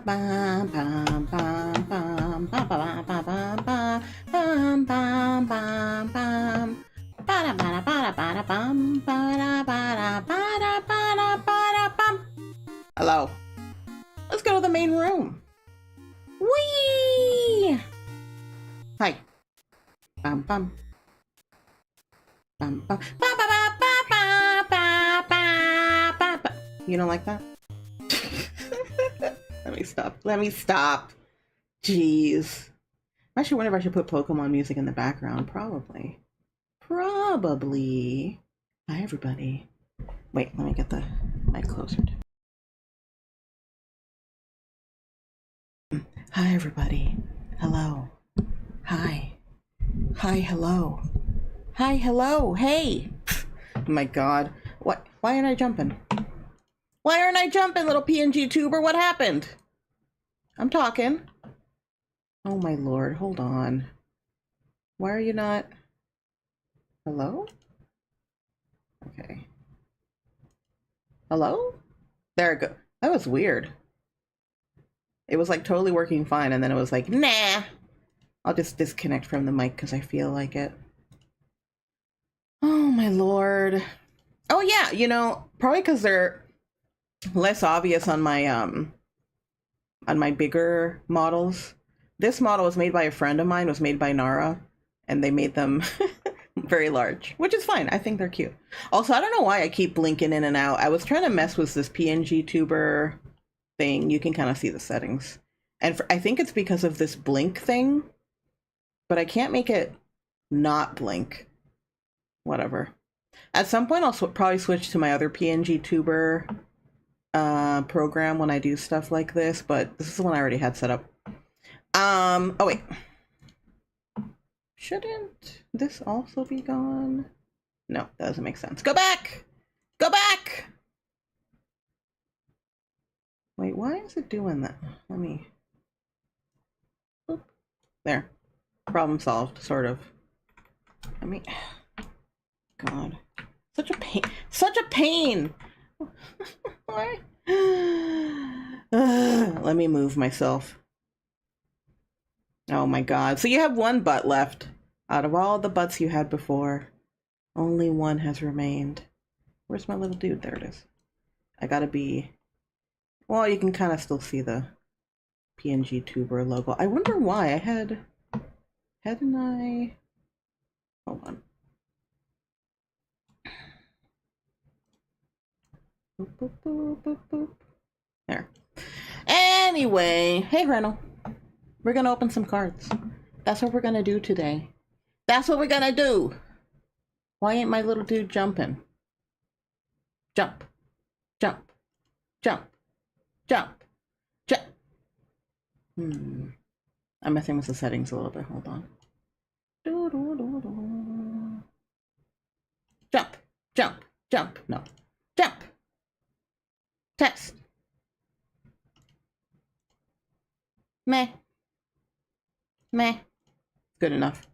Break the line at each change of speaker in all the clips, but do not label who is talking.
Hello. Let's go to the main room. Whee! Hi. Bum bum. Bum bum. Ba ba ba ba ba ba ba ba ba. You don't like that? Let me stop. Let me stop. Jeez. I'm actually wondering if I should put Pokemon music in the background. Probably. Probably. Hi, everybody. Wait, let me get the mic closer. Hi, everybody. Hello. Hi. Hi, hello. Hi, hello. Hey. Oh my god. What? Why aren't I jumping? Why aren't I jumping, little PNG tuber? What happened? I'm talking. Oh my lord. Hold on. Why are you not? Hello? Okay. Hello? There it go. That was weird. It was like totally working fine, and then it was like, nah. I'll just disconnect from the mic because I feel like it. Oh my lord. Oh yeah, you know, probably because they're less obvious on my bigger models. This model was made by a friend of mine, was made by Nara, and they made them very large, which is fine. I think they're cute. Also, I don't know why I keep blinking in and out. I was trying to mess with this PNG tuber thing. You can kind of see the settings, and I think it's because of this blink thing, but I can't make it not blink. Whatever. At some point I'll probably switch to my other PNG tuber program when I do stuff like this, but this is the one I already had set up. Oh wait, shouldn't this also be gone? No, that doesn't make sense. Go back, go back. Wait, why is it doing that? Let me... Oop. There. Problem solved, sort of. Let me... God. Such a pain. Such a pain! Why? Let me move myself. Oh my god. So you have one butt left. Out of all the butts you had before, only one has remained. Where's my little dude? There it is. I gotta be... Well, you can kind of still see the PNG tuber logo. I wonder why I had... Hadn't I... Hold on. Boop, boop, boop, boop, boop. There. Anyway, hey Reno. We're gonna open some cards. That's what we're gonna do today. That's what we're gonna do. Why ain't my little dude jumping? Jump. Jump. Jump. Jump. Jump. I'm messing with the settings a little bit. Hold on. Jump. Jump. Jump. No. Jump. Test. Meh. Meh. Good enough.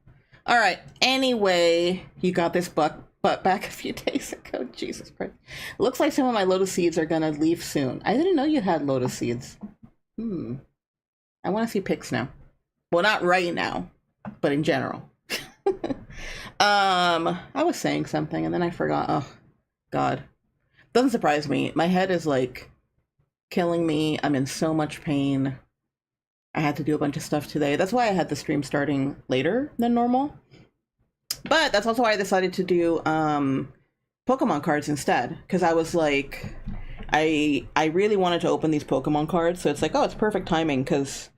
All right. Anyway, you got this butt back a few days ago. Jesus Christ. Looks like some of my lotus seeds are gonna leave soon. I didn't know you had lotus seeds. I want to see pics now. Well, not right now, but in general. I was saying something and then I forgot. Oh, God. Doesn't surprise me. My head is like killing me. I'm in so much pain. I had to do a bunch of stuff today. That's why I had the stream starting later than normal. But that's also why I decided to do Pokemon cards instead. Because I was like, I really wanted to open these Pokemon cards. So it's like, oh, it's perfect timing because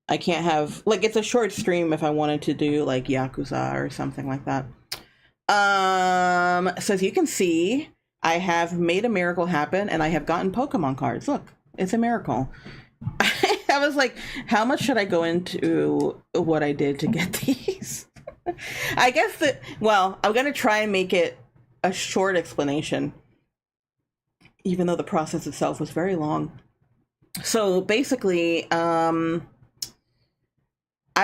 I can't have, like, it's a short stream if I wanted to do like Yakuza or something like that. So as you can see, I have made a miracle happen and I have gotten Pokemon cards. Look, it's a miracle. I was like, how much should I go into what I did to get these? I guess that, well, I'm going to try and make it a short explanation, even though the process itself was very long. So basically, I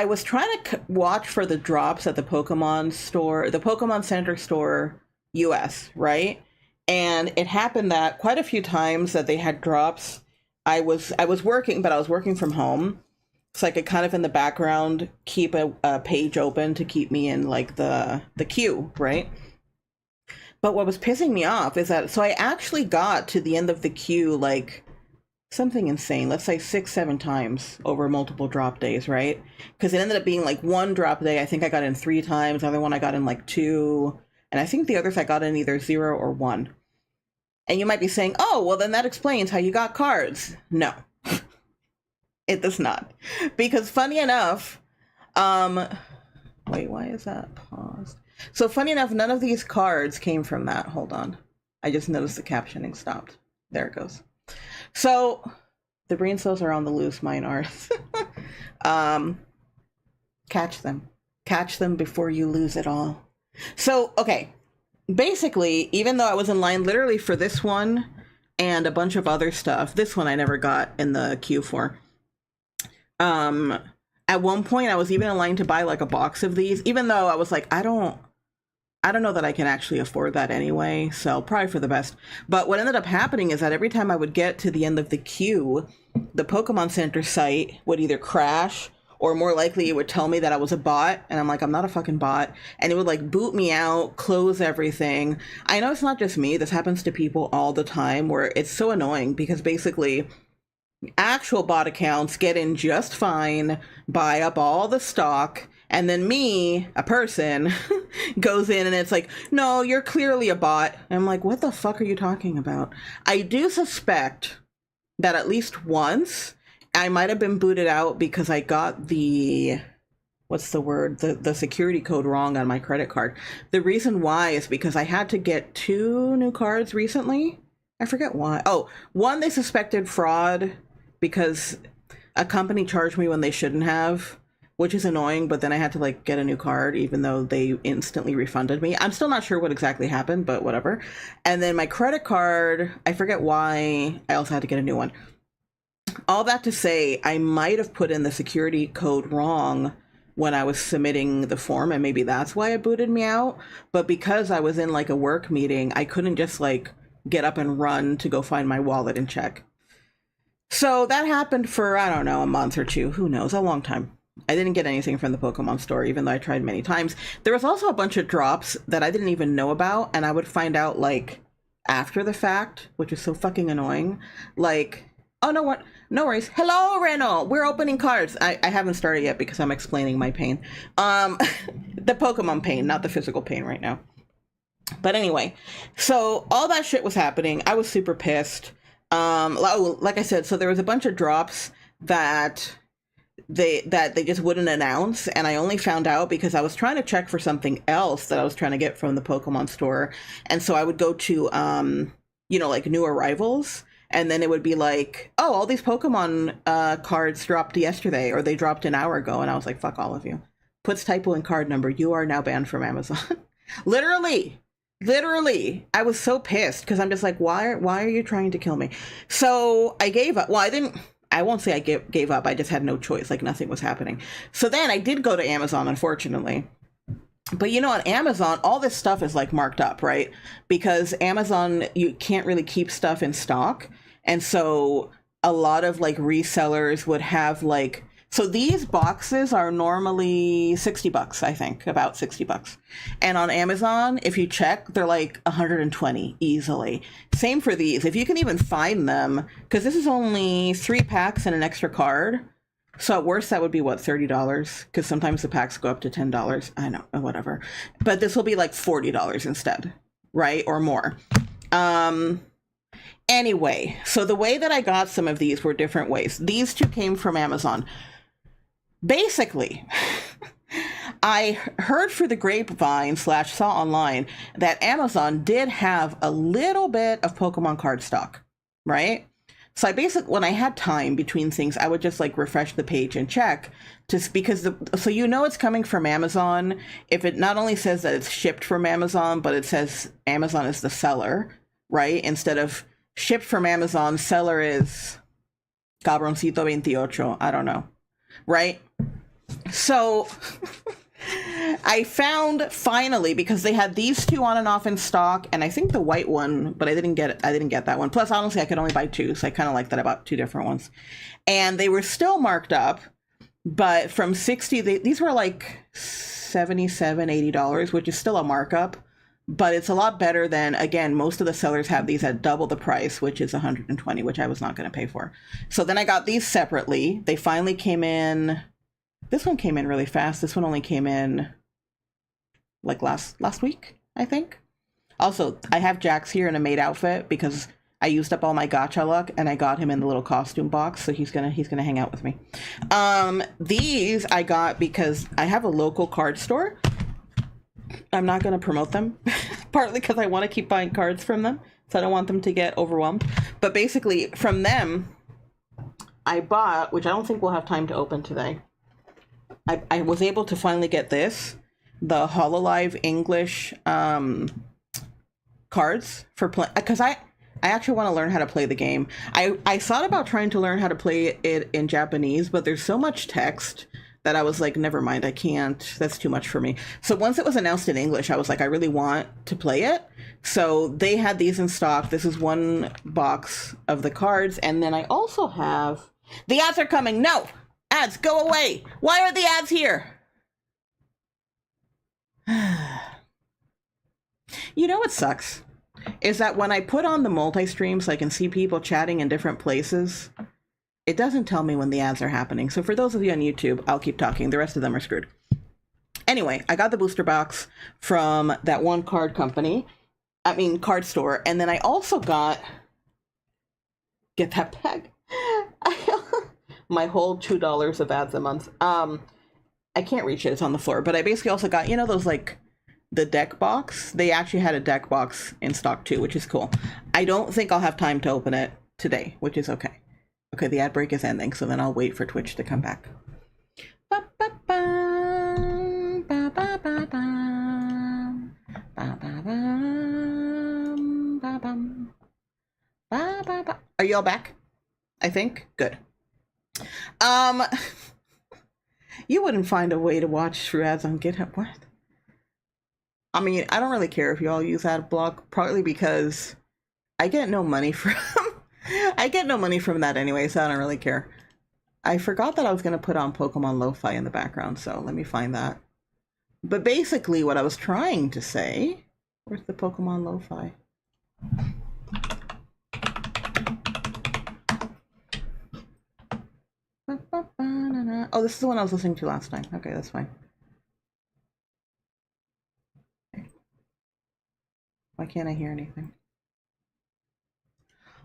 was trying to watch for the drops at the Pokemon store, the Pokemon Center store US, right? And it happened that quite a few times that they had drops I was working, but I was working from home. So I could kind of in the background keep a page open to keep me in like the queue, right? But what was pissing me off is that so I actually got to the end of the queue like something insane, let's say 6 7 times over multiple drop days, right? Because it ended up being like one drop day I think I got in 3 times, the other one I got in like two, and I think the others I got in either 0 or 1. And you might be saying, oh well, then that explains how you got cards. No, it does not. Because funny enough, wait, why is that paused? So funny enough, none of these cards came from that. Hold on, I just noticed the captioning stopped. There it goes. So the brain cells are on the loose, mine are. Catch them before you lose it all. So okay, basically, even though I was in line literally for this one and a bunch of other stuff, this one I never got in the queue for. At one point I was even in line to buy like a box of these, even though I was like, I don't know that I can actually afford that anyway, so probably for the best. But what ended up happening is that every time I would get to the end of the queue, the Pokemon Center site would either crash or more likely it would tell me that I was a bot, and I'm like, I'm not a fucking bot, and it would like boot me out, close everything. I know it's not just me, this happens to people all the time, where it's so annoying because basically actual bot accounts get in just fine, buy up all the stock, and then me, a person, goes in and it's like, no, you're clearly a bot. And I'm like, what the fuck are you talking about? I do suspect that at least once I might have been booted out because I got the, what's the word? The security code wrong on my credit card. The reason why is because I had to get 2 new cards recently. I forget why. Oh, one, they suspected fraud because a company charged me when they shouldn't have, which is annoying, but then I had to like get a new card even though they instantly refunded me. I'm still not sure what exactly happened, but whatever. And then my credit card, I forget why, I also had to get a new one. All that to say, I might have put in the security code wrong when I was submitting the form, and maybe that's why it booted me out. But because I was in like a work meeting, I couldn't just like get up and run to go find my wallet and check. So that happened for, I don't know, a month or two, who knows, a long time. I didn't get anything from the Pokemon store, even though I tried many times. There was also a bunch of drops that I didn't even know about, and I would find out like after the fact, which is so fucking annoying. Like, oh no, what? No worries. Hello, Reno. We're opening cards. I haven't started yet because I'm explaining my pain. The Pokemon pain, not the physical pain right now. But anyway, so all that shit was happening. I was super pissed. Like I said, so there was a bunch of drops that they just wouldn't announce, and I only found out because I was trying to check for something else that I was trying to get from the Pokemon store. And so I would go to like new arrivals, and then it would be like, oh, all these Pokemon cards dropped yesterday, or they dropped an hour ago, and I was like, fuck all of you. Puts typo in card number, you are now banned from Amazon. Literally, I was so pissed because I'm just like, why are you trying to kill me? So I gave up. Well, I won't say I gave up. I just had no choice. Like nothing was happening. So then I did go to Amazon, unfortunately. But on Amazon, all this stuff is like marked up, right? Because Amazon, you can't really keep stuff in stock. And so a lot of like resellers would have like, so these boxes are normally $60, I think, about $60. And on Amazon, if you check, they're like 120 easily. Same for these. If you can even find them, because this is only 3 packs and an extra card. So at worst, that would be what, $30? Because sometimes the packs go up to $10. I know, whatever. But this will be like $40 instead, right? Or more. Anyway, so the way that I got some of these were different ways. These 2 came from Amazon. Basically, I heard through the grapevine / saw online that Amazon did have a little bit of Pokemon card stock, right? So when I had time between things, I would just like refresh the page and check because so it's coming from Amazon if it not only says that it's shipped from Amazon, but it says Amazon is the seller, right? Instead of shipped from Amazon, seller is Cabroncito 28, I don't know. Right? So I found finally, because they had these two on and off in stock, and I think the white one, but I didn't get that one. Plus, honestly, I could only buy two, so I kind of like that I bought two different ones. And they were still marked up, but from 60, these were like $77, $80, which is still a markup, but it's a lot better than, again, most of the sellers have these at double the price, which is $120, which I was not going to pay for. So then I got these separately. They finally came in. This one came in really fast. This one only came in like last week, I think. Also, I have Jax here in a maid outfit because I used up all my gacha luck and I got him in the little costume box, so he's gonna hang out with me. These I got because I have a local card store. I'm not gonna promote them, partly because I want to keep buying cards from them, so I don't want them to get overwhelmed. But basically, from them, I bought, which I don't think we'll have time to open today. I was able to finally get this, the Hololive English cards for play, because I actually want to learn how to play the game. I thought about trying to learn how to play it in Japanese, but there's so much text that I was like, never mind, I can't. That's too much for me. So once it was announced in English, I was like, I really want to play it. So they had these in stock. This is one box of the cards. And then I also have, the ads are coming. No! Ads, go away! Why are the ads here? You know what sucks? Is that when I put on the multi-stream so I can see people chatting in different places, it doesn't tell me when the ads are happening. So for those of you on YouTube, I'll keep talking. The rest of them are screwed. Anyway, I got the booster box from that one card company. I mean, card store. And then I also got... Get that bag. My whole $2 of ads a month. I can't reach it. It's on the floor. But I basically also got, you know, those like the deck box. They actually had a deck box in stock too, which is cool. I don't think I'll have time to open it today, which is okay. Okay, the ad break is ending, so then I'll wait for Twitch to come back. Are you all back? I think? Good. You wouldn't find a way to watch through ads on GitHub. What? I mean, I don't really care if you all use ad block, partly because I get no money from I get no money from that anyway, so I don't really care. I forgot that I was going to put on Pokemon Lo-Fi in the background, so let me find that. But basically what I was trying to say... Where's the Pokemon Lo-Fi? Oh, this is the one I was listening to last time. Okay, that's fine. Why can't I hear anything?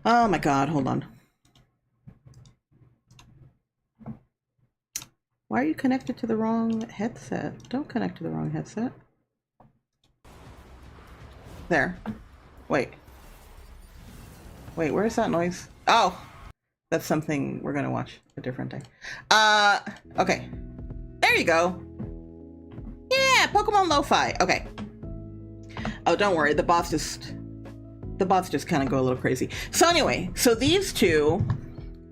Oh my god, hold on. Why are you connected to the wrong headset? Don't connect to the wrong headset. There. Wait. Wait, where's that noise? Oh! That's something we're gonna watch a different day. Okay. There you go. Yeah, Pokemon Lo-Fi. Okay. Oh, don't worry, the bots just kind of go a little crazy. So anyway, so these two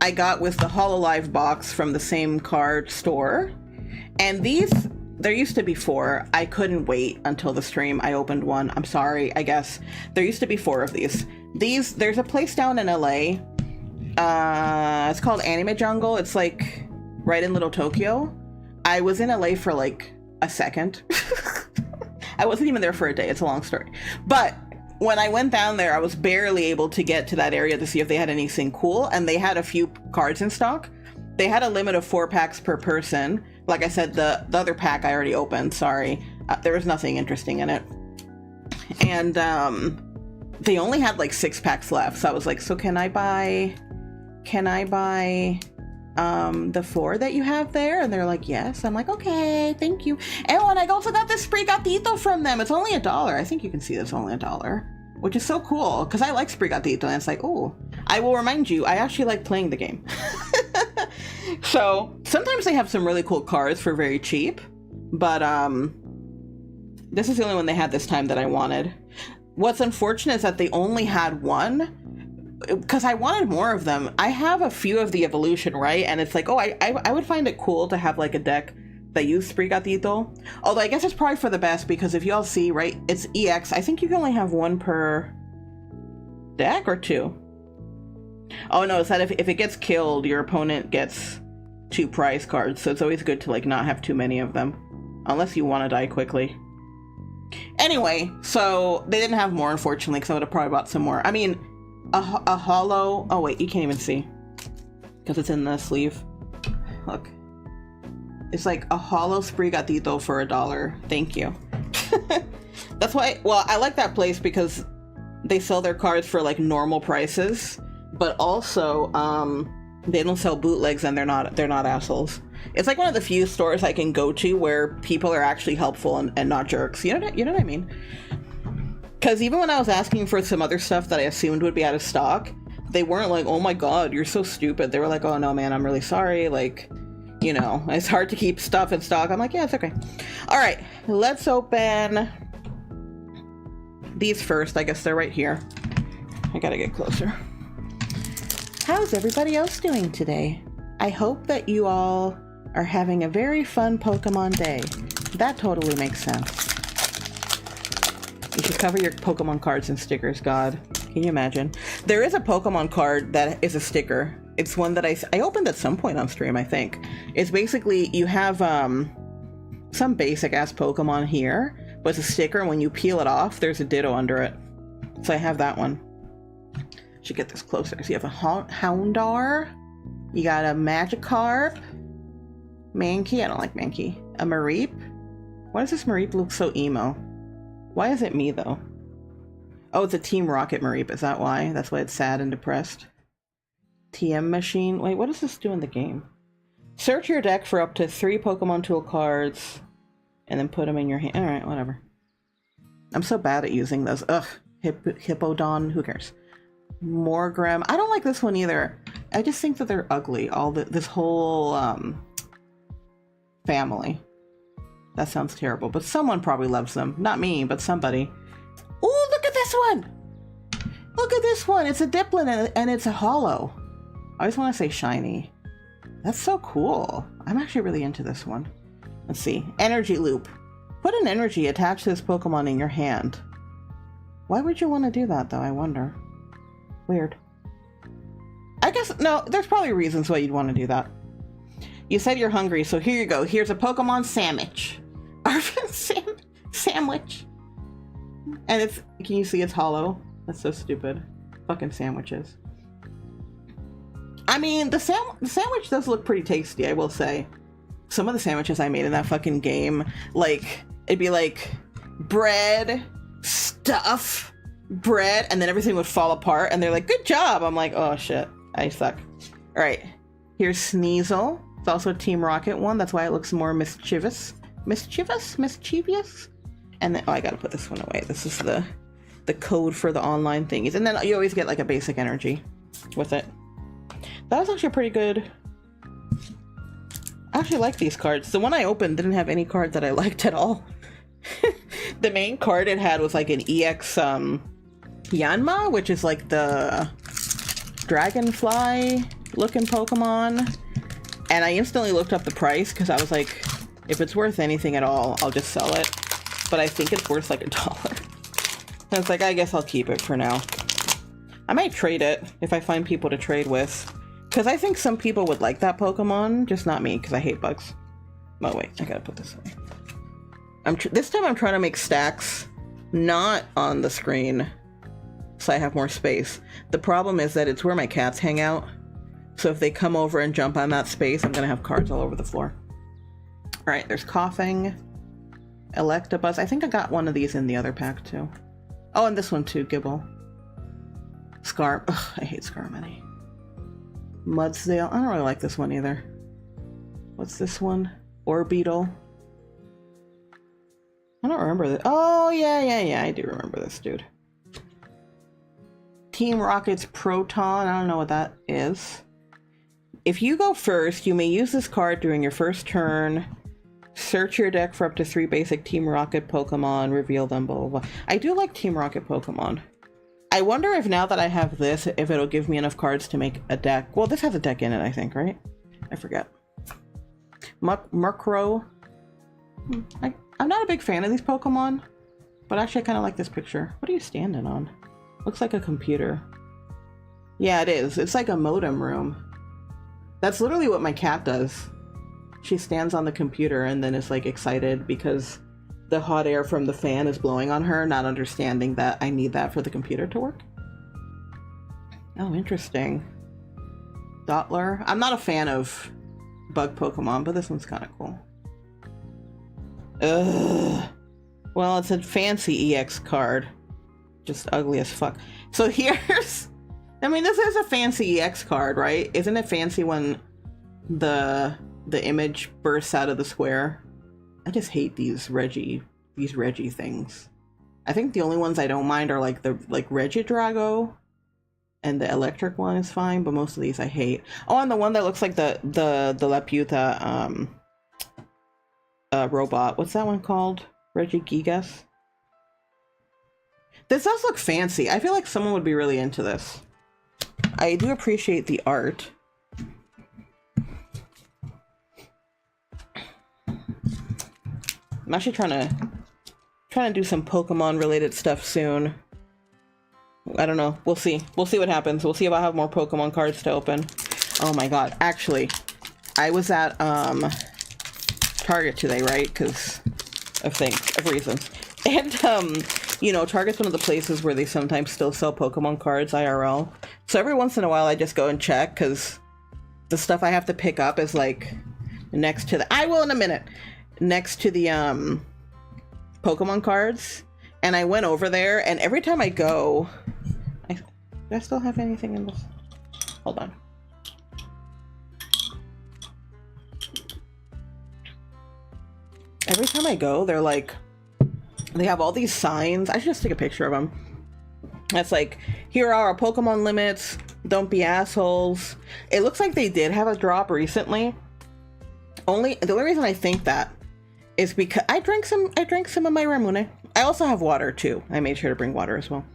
I got with the Hololive box from the same card store. And these, there used to be 4. I couldn't wait until the stream. I opened one. I'm sorry, I guess. There used to be 4 of these. There's a place down in LA. It's called Anime Jungle. It's like right in Little Tokyo. I was in LA for like a second. I wasn't even there for a day. It's a long story. But when I went down there, I was barely able to get to that area to see if they had anything cool. And they had a few cards in stock. They had a limit of 4 packs per person. Like I said, the other pack I already opened. Sorry. There was nothing interesting in it. And they only had like 6 packs left. So I was like, so can I buy the 4 that you have there? And they're like, yes. I'm like, okay, thank you. Oh, and I also got this Sprigatito from them. It's only $1. I think you can see it's only $1, which is so cool because I like Sprigatito. And it's like, oh, I will remind you, I actually like playing the game. So sometimes they have some really cool cards for very cheap, but this is the only one they had this time that I wanted. What's unfortunate is that they only had one, because I wanted more of them. I have a few of the evolution, right? And it's like, oh, I would find it cool to have like a deck that use Sprigatito. Although I guess it's probably for the best, because if y'all see, right, it's EX. I think you can only have one per deck or two. Oh no, it's that if it gets killed, your opponent gets 2 prize cards, so it's always good to like not have too many of them, unless you want to die quickly. Anyway, so they didn't have more, unfortunately, because I would have probably bought some more. I mean, a hollow... Oh wait, you can't even see because it's in the sleeve. Look, it's like a hollow Sprigatito for $1. Thank you. That's why. Well, I like that place because they sell their cards for like normal prices, but also they don't sell bootlegs, and they're not assholes. It's like one of the few stores I can go to where people are actually helpful and not jerks. You know what I mean? Because even when I was asking for some other stuff that I assumed would be out of stock, they weren't like, oh my god, you're so stupid. They were like, oh no man, I'm really sorry, like, you know, it's hard to keep stuff in stock. I'm like, yeah, it's okay. All right, let's open these first. I guess they're right here. I gotta get closer. How's everybody else doing today? I hope that you all are having a very fun Pokemon day. That totally makes sense. You should cover your Pokemon cards in stickers, God. Can you imagine? There is a Pokemon card that is a sticker. It's one that I opened at some point on stream, I think. It's basically, you have some basic ass Pokemon here, but it's a sticker, and when you peel it off, there's a Ditto under it. So I have that one. Should get this closer. So you have a Houndour, you got a Magikarp, Mankey, I don't like Mankey, a Mareep. Why does this Mareep look so emo? Why is it me though? Oh, it's a Team Rocket Mareep, is that why? That's why it's sad and depressed. TM Machine, wait, what does this do in the game? Search your deck for up to 3 Pokemon Tool cards, and then put them in your hand. Alright, whatever. I'm so bad at using those. Ugh, Hippowdon, who cares? Morgrem, I don't like this one either. I just think that they're ugly, this whole family. That sounds terrible, but someone probably loves them. Not me, but somebody. Ooh, look at this one! Look at this one! It's a Diplin and it's a hollow. I always want to say shiny. That's so cool. I'm actually really into this one. Let's see. Energy Loop. Put an energy attached to this Pokemon in your hand. Why would you want to do that, though, I wonder? Weird. I guess, no, there's probably reasons why you'd want to do that. You said you're hungry, so here you go. Here's a Pokemon sandwich. Sandwich. And it's, can you see it's hollow? That's so stupid. Fucking sandwiches. I mean, the sandwich does look pretty tasty, I will say. Some of the sandwiches I made in that fucking game, like, it'd be like bread, stuff, bread, and then everything would fall apart, and they're like, good job! I'm like, oh shit, I suck. Alright, here's Sneasel. It's also a Team Rocket one, that's why it looks more mischievous. Mischievous? And then, oh, I gotta put this one away. This is the code for the online thingies. And then you always get like a basic energy with it. That was actually pretty good. I actually like these cards. The one I opened didn't have any card that I liked at all. The main card it had was like an EX Yanma, which is like the dragonfly looking Pokemon. And I instantly looked up the price because I was like, if it's worth anything at all, I'll just sell it. But I think it's worth like $1. And it's like, I guess I'll keep it for now. I might trade it if I find people to trade with. Because I think some people would like that Pokemon, just not me, because I hate bugs. Oh wait, I gotta put this away. This time I'm trying to make stacks not on the screen, so I have more space. The problem is that it's where my cats hang out, so if they come over and jump on that space, I'm gonna have cards all over the floor. Alright, there's Coughing, Electabuzz. I think I got one of these in the other pack too. Oh, and this one too, Gibble. Ugh, I hate Skarmory. Mudsdale. I don't really like this one either. What's this one? Orbeetle. I don't remember this. Oh, yeah, I do remember this dude. Team Rocket's Proton. I don't know what that is. If you go first, you may use this card during your first turn. Search your deck for up to 3 basic Team Rocket Pokemon. Reveal them, blah, blah, blah. I do like Team Rocket Pokemon. I wonder if now that I have this, if it'll give me enough cards to make a deck. Well, this has a deck in it, I think, right? I forget. Murkrow. I'm not a big fan of these Pokemon, but actually I kind of like this picture. What are you standing on? Looks like a computer. Yeah, it is. It's like a modem room. That's literally what my cat does. She stands on the computer and then is like excited because the hot air from the fan is blowing on her, not understanding that I need that for the computer to work. Oh, interesting. Dottler. I'm not a fan of bug Pokemon, but this one's kind of cool. Ugh. Well, it's a fancy EX card. Just ugly as fuck. So here's... I mean, this is a fancy EX card, right? Isn't it fancy when the image bursts out of the square? I just hate these Reggie things. I think the only ones I don't mind are like the Regidrago, and the electric one is fine, but most of these I hate. Oh, and the one that looks like the Laputa robot. What's that one called? Regigigas? This does look fancy. I feel like someone would be really into this. I do appreciate the art. I'm actually trying to do some Pokemon related stuff soon. I don't know. We'll see. We'll see what happens. We'll see if I have more Pokemon cards to open. Oh my god. Actually, I was at Target today, right? Because of reasons. And you know, Target's one of the places where they sometimes still sell Pokemon cards IRL. So every once in a while I just go and check because the stuff I have to pick up is like next to the... I will in a minute. Next to the Pokemon cards. And I went over there and every time I go... do I still have anything in this? Hold on. Every time I go, they're like... They have all these signs. I should just take a picture of them. That's like, here are our Pokemon limits. Don't be assholes. It looks like they did have a drop recently. The only reason I think that is because I drank some of my Ramune. I also have water too. I made sure to bring water as well.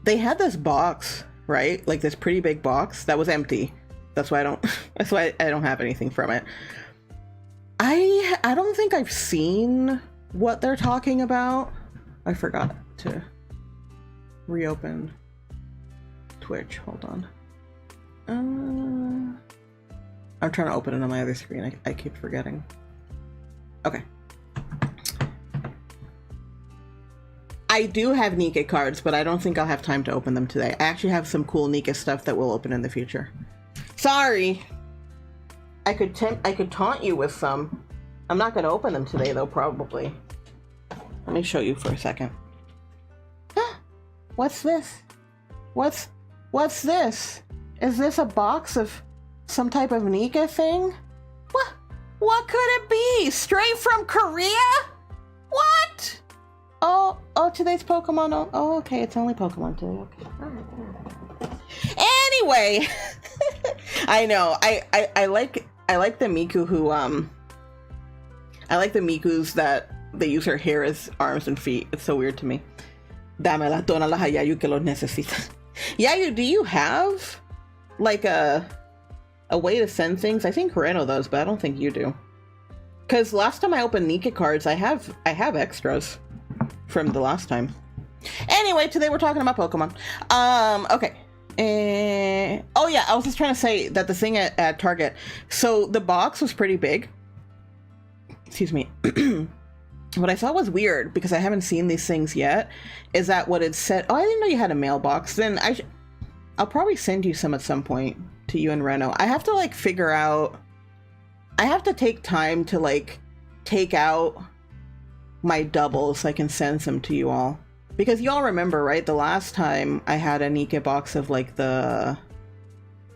They had this box, right? Like this pretty big box that was empty. That's why I don't have anything from it. I don't think I've seen what they're talking about. I forgot to reopen Twitch. Hold on. I'm trying to open it on my other screen. I keep forgetting. Okay. I do have Nika cards, but I don't think I'll have time to open them today. I actually have some cool Nika stuff that we'll open in the future. Sorry. I could taunt you with some. I'm not going to open them today though, probably. Let me show you for a second. What's this? What's this? Is this a box of some type of Nika thing? What could it be? Straight from Korea? What? Oh, today's Pokemon. Oh, okay, it's only Pokemon today. Okay. All right. Anyway, I know. I like the Miku who I like the Mikus that they use her hair as arms and feet. It's so weird to me. Dámelas, dónalas a Yayu que los necesita. Yayu, do you have like a way to send things? I think Reno does, but I don't think you do. Because last time I opened Nika cards, I have extras from the last time. Anyway, today we're talking about Pokemon. Okay. Oh yeah, I was just trying to say that the thing at Target. So the box was pretty big. Excuse me. What I thought was weird, because I haven't seen these things yet, is that what it said... Oh, I didn't know you had a mailbox. Then I'll probably send you some at some point to you and Reno. I have to like figure out... I have to take time to like take out my doubles so I can send some to you all. Because you all remember, right? The last time I had a Nika box of like the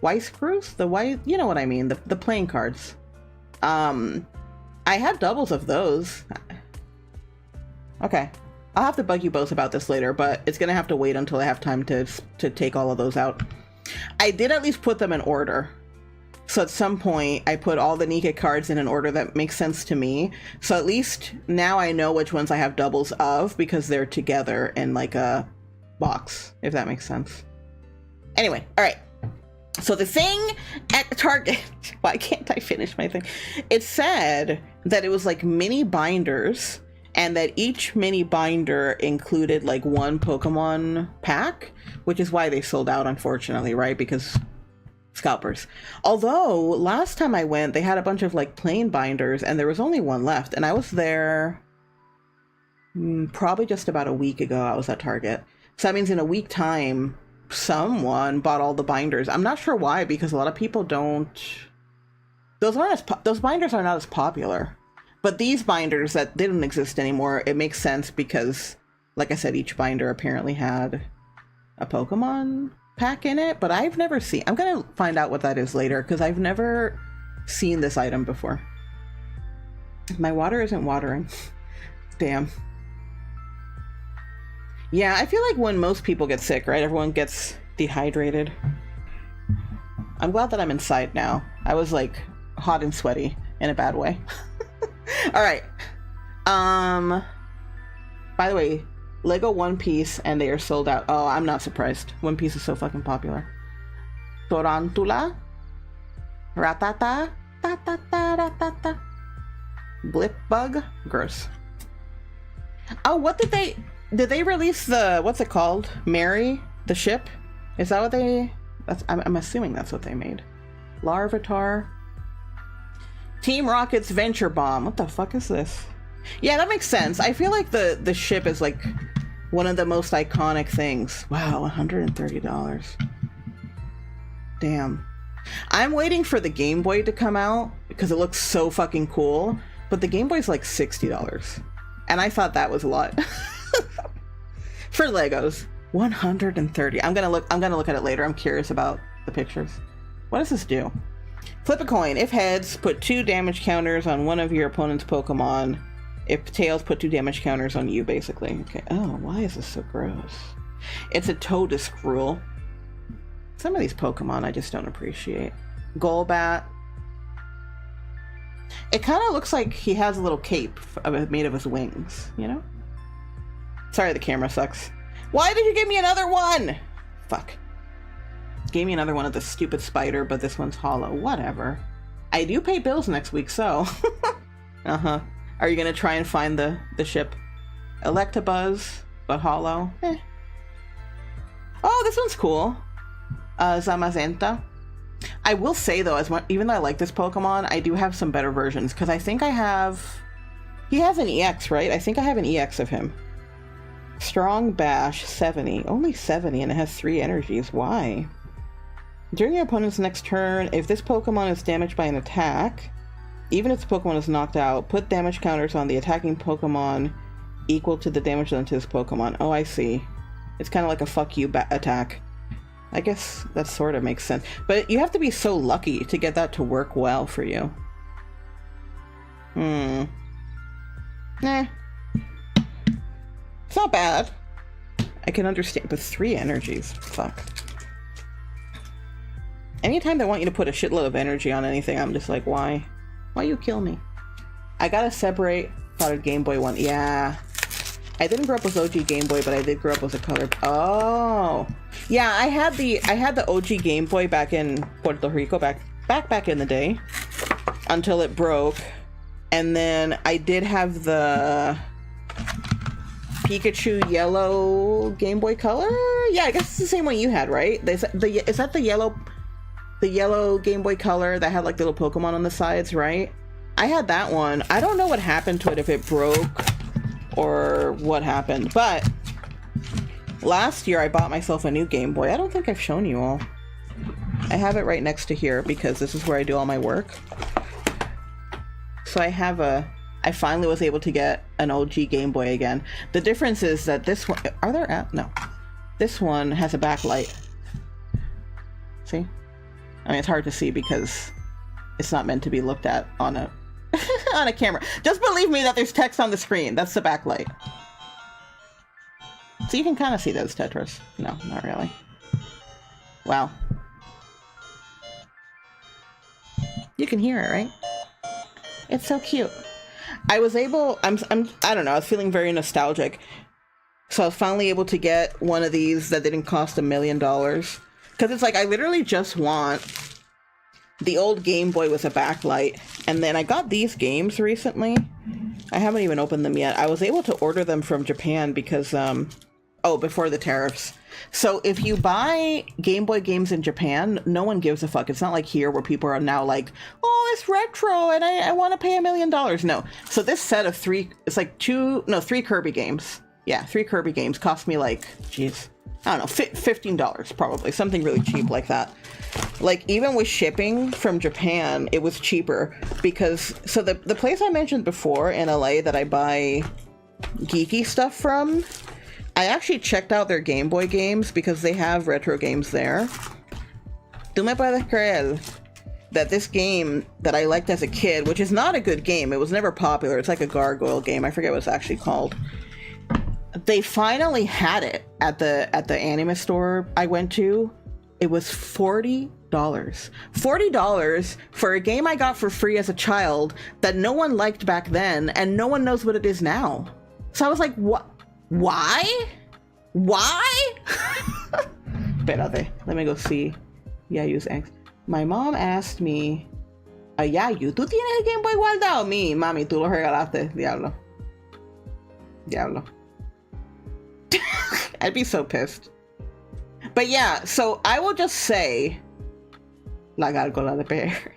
Weiss Cruise? The white... You know what I mean. The playing cards. I had doubles of those. Okay. I'll have to bug you both about this later, but it's gonna have to wait until I have time to take all of those out. I did at least put them in order. So at some point, I put all the Nika cards in an order that makes sense to me. So at least now I know which ones I have doubles of, because they're together in like a box, if that makes sense. Anyway, all right. So the thing at Target, why can't I finish my thing? It said that it was like mini binders, and that each mini binder included like one Pokemon pack, which is why they sold out, unfortunately, right? Because scalpers. Although last time I went, they had a bunch of like plain binders and there was only one left, and I was there probably just about a week ago. I was at Target. So that means in a week time, someone bought all the binders. I'm not sure why, because a lot of people don't... Those binders are not as popular. But these binders that didn't exist anymore, it makes sense because, like I said, each binder apparently had a Pokemon pack in it, but I've never seen... I'm gonna find out what that is later, because I've never seen this item before. My water isn't watering. Damn. Yeah, I feel like when most people get sick, right? Everyone gets dehydrated. I'm glad that I'm inside now. I was like hot and sweaty in a bad way. All right. By the way, Lego One Piece, and they are sold out. Oh, I'm not surprised. One Piece is so fucking popular. Torantula. Ratata. Ta-ta-ta-ra-ta-ta. Blip bug. Gross. Oh, what did they release the, what's it called? Mary? The ship? Is that what they... I'm assuming that's what they made. Larvitar. Team Rocket's Venture Bomb. What the fuck is this? Yeah, that makes sense. I feel like the ship is like one of the most iconic things. Wow, $130. Damn. I'm waiting for the Game Boy to come out because it looks so fucking cool. But the Game Boy's like $60. And I thought that was a lot. For Legos. 130. I'm gonna look at it later. I'm curious about the pictures. What does this do? Flip a coin. If heads, put 2 damage counters on one of your opponent's Pokemon. If tails, put 2 damage counters on you, basically. Okay. Oh, why is this so gross? It's a Toadisc rule. Some of these Pokemon I just don't appreciate. Golbat. It kind of looks like he has a little cape made of his wings, you know? Sorry, the camera sucks. Why did you give me another one? Fuck. Gave me another one of the stupid spider, but this one's hollow. Whatever. I do pay bills next week, so. Uh-huh. Are you gonna try and find the ship? Electabuzz, but hollow. Eh. Oh, this one's cool. Zamazenta. I will say though, even though I like this Pokemon, I do have some better versions, because I think I have... He has an EX, right? I think I have an EX of him. Strong Bash, 70. Only 70, and it has 3 energies. Why? During your opponent's next turn, if this Pokemon is damaged by an attack, even if the Pokemon is knocked out, put damage counters on the attacking Pokemon equal to the damage done to this Pokemon. Oh, I see. It's kind of like a fuck you attack. I guess that sort of makes sense. But you have to be so lucky to get that to work well for you. Eh. It's not bad. I can understand, but 3 energies. Fuck. Anytime they want you to put a shitload of energy on anything, I'm just like, why? Why you kill me? I gotta separate colored Game Boy one. Yeah. I didn't grow up with OG Game Boy, but I did grow up with a colored... Oh. Yeah, I had the OG Game Boy back in Puerto Rico, back in the day. Until it broke. And then I did have the Pikachu yellow Game Boy Color? Yeah, I guess it's the same one you had, right? Is that the yellow Game Boy Color that had like little Pokemon on the sides, right? I had that one. I don't know what happened to it, if it broke or what happened, but last year I bought myself a new Game Boy. I don't think I've shown you all. I have it right next to here because this is where I do all my work. So I finally was able to get an OG Game Boy again. The difference is that this one, no. This one has a backlight. See? I mean, it's hard to see because it's not meant to be looked at on a on a camera. Just believe me that there's text on the screen. That's the backlight. So you can kind of see those Tetris. No, not really. Wow. You can hear it, right? It's so cute. I was able, I don't know, I was feeling very nostalgic. So I was finally able to get one of these that didn't cost $1 million. Because it's like, I literally just want the old Game Boy was a backlight. And then I got these games recently. I haven't even opened them yet. I was able to order them from Japan because, before the tariffs. So if you buy Game Boy games in Japan, no one gives a fuck. It's not like here where people are now like, oh, it's retro and I want to pay $1 million. No. So this set of three Kirby games. Yeah, 3 Kirby games cost me like, geez, I don't know, $15 probably. Something really cheap like that. Like, even with shipping from Japan, it was cheaper because, so the place I mentioned before in LA that I buy geeky stuff from, I actually checked out their Game Boy games because they have retro games there. Tú me puedes creer that this game that I liked as a kid, which is not a good game, it was never popular, it's like a gargoyle game, I forget what it's actually called. They finally had it at the anime store I went to. It was $40. $40 for a game I got for free as a child that no one liked back then, and no one knows what it is now. So I was like, what? Why? Why? Espérate, let me go see Yayu's ex. My mom asked me, Yayu, ¿tú tienes el Game Boy guardado? Mami, tú lo regalaste, diablo. Diablo. I'd be so pissed. But yeah, so I will just say, la gárgola de PR.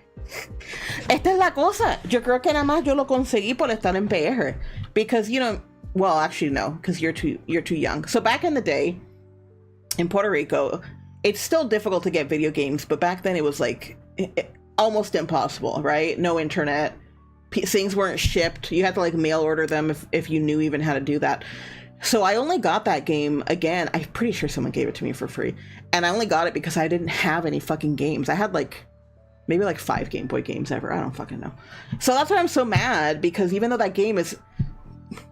Esta es la cosa. Yo creo que nada más yo lo conseguí por estar en PR. Because, you know, well, actually no, because you're too young. So back in the day, in Puerto Rico, it's still difficult to get video games, but back then it was like almost impossible, right? No internet. Things weren't shipped. You had to like mail order them if you knew even how to do that. So I only got that game, again, I'm pretty sure someone gave it to me for free. And I only got it because I didn't have any fucking games. I had like, maybe like 5 Game Boy games ever. I don't fucking know. So that's why I'm so mad, because even though that game is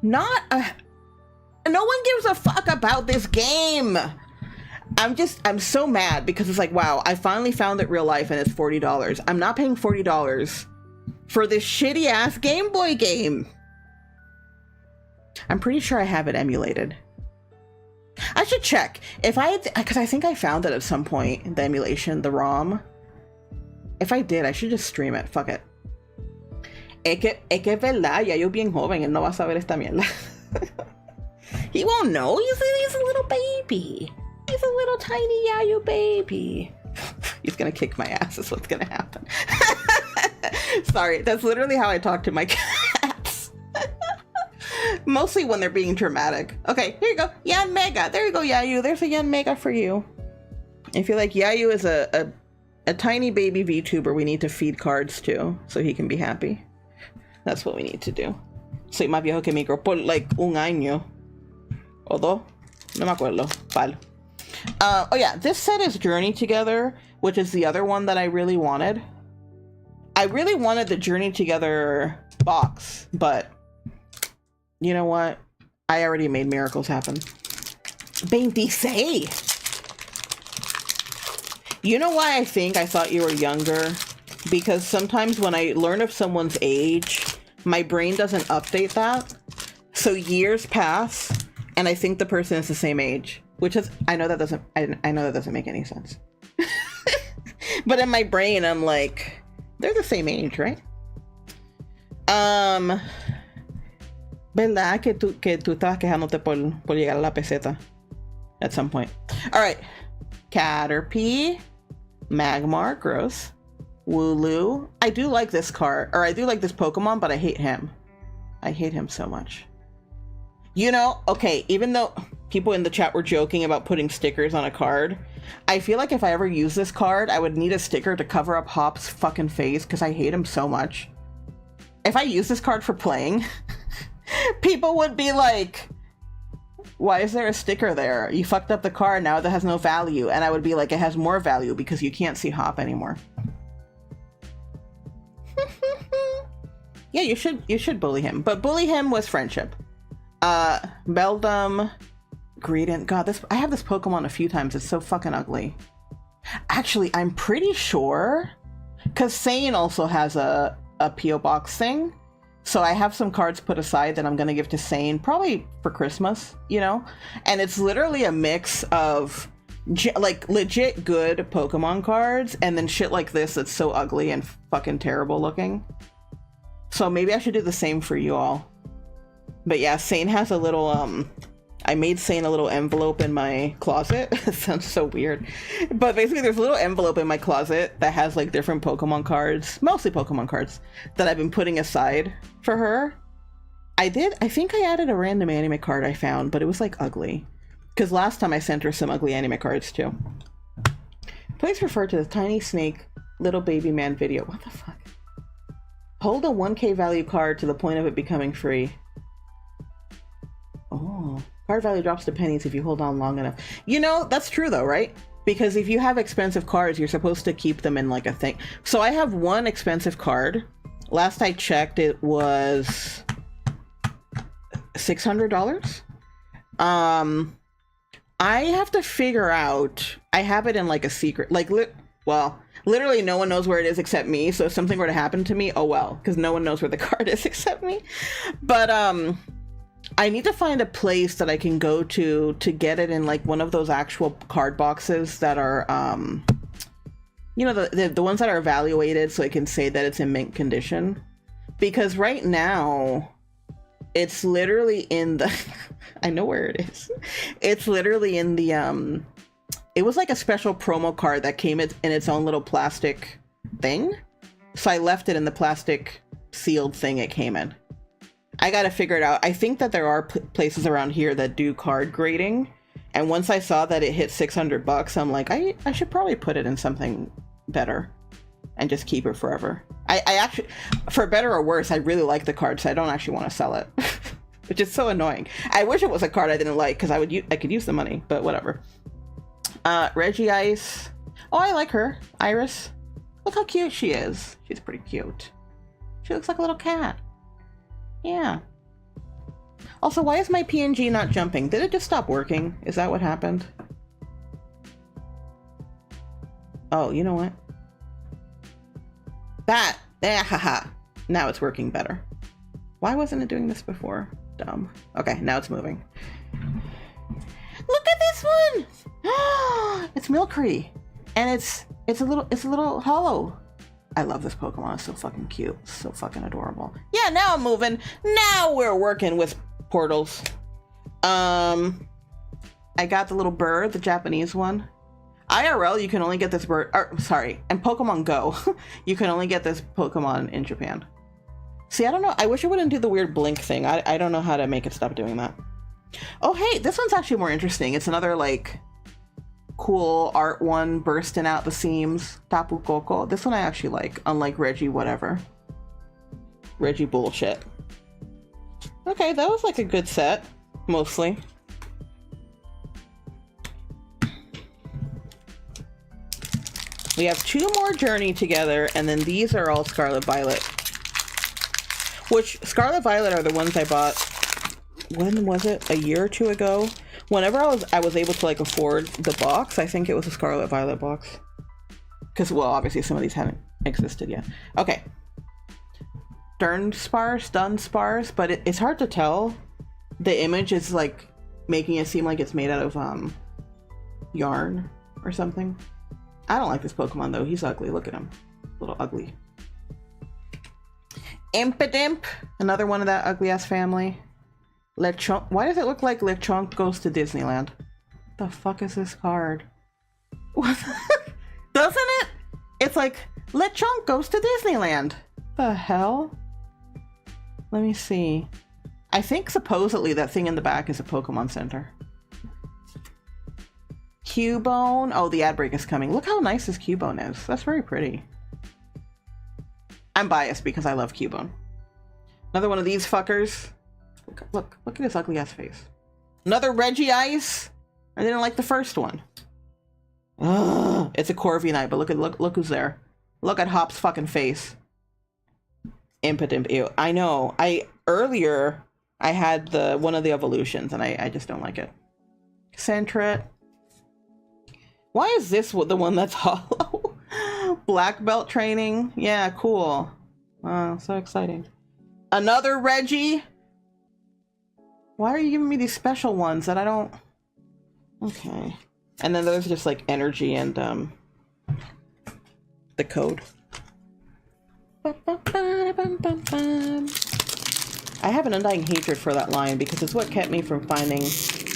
not no one gives a fuck about this game. I'm so mad because it's like, wow, I finally found it real life and it's $40. I'm not paying $40 for this shitty ass Game Boy game. I'm pretty sure I have it emulated. I should check if because I think I found it at some point, the emulation, the ROM. If I did, I should just stream it. Fuck it. Es que es verdad, ya yo bien joven, él no va a saber esta mierda. He won't know. He's a little baby. He's a little tiny Yayu baby. He's gonna kick my ass is what's gonna happen. Sorry, that's literally how I talk to my cats. Mostly when they're being dramatic. Okay, here you go. Yan Mega. There you go, Yayu. There's a Yan Mega for you. I feel like Yayu is a tiny baby VTuber we need to feed cards to so he can be happy. That's what we need to do. Soy más viejo que micro por like un año. O dos. No me acuerdo. Pal. Oh yeah, this set is Journey Together, which is the other one that I really wanted. I really wanted the Journey Together box, but you know what? I already made miracles happen. 26! You know why I think I thought you were younger? Because sometimes when I learn of someone's age, my brain doesn't update that. So years pass, and I think the person is the same age. Which is, I know that doesn't make any sense. But in my brain, I'm like, they're the same age, right? ¿Verdad que tú estabas quejándote por llegar a la peseta at some point? All right. Caterpie, Magmar, gross. Wooloo. I do like this card, or I do like this Pokemon, but I hate him. I hate him so much. You know, okay, even though people in the chat were joking about putting stickers on a card, I feel like if I ever use this card, I would need a sticker to cover up Hop's fucking face because I hate him so much. If I use this card for playing, people would be like, why is there a sticker there? You fucked up the card, now that has no value. And I would be like, it has more value because you can't see Hop anymore. Yeah, you should bully him, but bully him with friendship. Beldum, Greedent. God, I have this Pokemon a few times. It's so fucking ugly. Actually, I'm pretty sure, because Sane also has a P.O. box thing. So I have some cards put aside that I'm going to give to Sane, probably for Christmas, you know? And it's literally a mix of like legit good Pokemon cards, and then shit like this that's so ugly and fucking terrible looking. So maybe I should do the same for you all. But yeah, Sane has a little I made Sane a little envelope in my closet. It sounds so weird, but basically there's a little envelope in my closet that has like different Pokemon cards, mostly Pokemon cards, that I've been putting aside for her. I think I added a random anime card I found, but it was like ugly. Because last time I sent her some ugly anime cards too. Please refer to the Tiny Snake Little Baby Man video. What the fuck? Hold a 1k value card to the point of it becoming free. Oh. Card value drops to pennies if you hold on long enough. You know, that's true though, right? Because if you have expensive cards, you're supposed to keep them in like a thing. So I have one expensive card. Last I checked, it was $600. I have to figure out, I have it in like a secret, like, well, literally no one knows where it is except me. So if something were to happen to me, oh well, because no one knows where the card is except me. But I need to find a place that I can go to get it in like one of those actual card boxes that are, you know, the ones that are evaluated so it can say that it's in mint condition. Because right now, it's literally in the, I know where it is. It's literally in the, it was like a special promo card that came in its own little plastic thing. So I left it in the plastic sealed thing it came in. I gotta figure it out. I think that there are places around here that do card grading. And once I saw that it hit $600, I'm like, I should probably put it in something better and just keep it forever. I actually, for better or worse, I really like the card, so I don't actually want to sell it, which is so annoying. I wish it was a card I didn't like because I could use the money, but whatever. Reggie Ice. Oh, I like her. Iris. Look how cute she is. She's pretty cute. She looks like a little cat. Yeah. Also, why is my PNG not jumping? Did it just stop working? Is that what happened? Oh, you know what? Haha. Now it's working better. Why wasn't it doing this before? Dumb. Okay, now it's moving. Look at this one! It's Milcery. And it's a little hollow. I love this Pokemon. It's so fucking cute. So fucking adorable. Yeah, now I'm moving. Now we're working with portals. I got the little bird, the Japanese one. IRL, you can only get this bird, sorry, and Pokemon Go, you can only get this Pokemon in Japan. See, I don't know. I wish it wouldn't do the weird blink thing. I don't know how to make it stop doing that. Oh, hey, this one's actually more interesting. It's another, like, cool art one bursting out the seams. Tapu Koko. This one I actually like, unlike Reggie whatever. Reggie bullshit. Okay, that was like a good set, mostly. We have 2 more Journey together, and then these are all Scarlet Violet. Which, Scarlet Violet are the ones I bought, when was it? A year or 2 ago? Whenever I was able to like afford the box, I think it was a Scarlet Violet box. Because, well, obviously some of these haven't existed yet. Okay. Dun sparse, but it's hard to tell. The image is like making it seem like it's made out of yarn or something. I don't like this Pokemon though. He's ugly. Look at him. A little ugly. Impidimp. Another one of that ugly ass family. Lechonk. Why does it look like Lechonk goes to Disneyland? What the fuck is this card? What? Doesn't it? It's like Lechonk goes to Disneyland. The hell? Let me see. I think supposedly that thing in the back is a Pokemon Center. Cubone. Oh, the ad break is coming. Look how nice this Cubone is. That's very pretty. I'm biased because I love Cubone. Another one of these fuckers. Look at his ugly ass face. Another Reggie Ice. I didn't like the first one. Ugh, it's a Corviknight, but look who's there. Look at Hop's fucking face. Impotent. Ew. I know. Earlier I had one of the evolutions and I just don't like it. Centret. Why is this the one that's hollow? Black belt training. Yeah, cool. Wow, so exciting. Another Reggie. Why are you giving me these special ones that I don't... Okay. And then there's just like energy and the code. I have an undying hatred for that line because it's what kept me from finding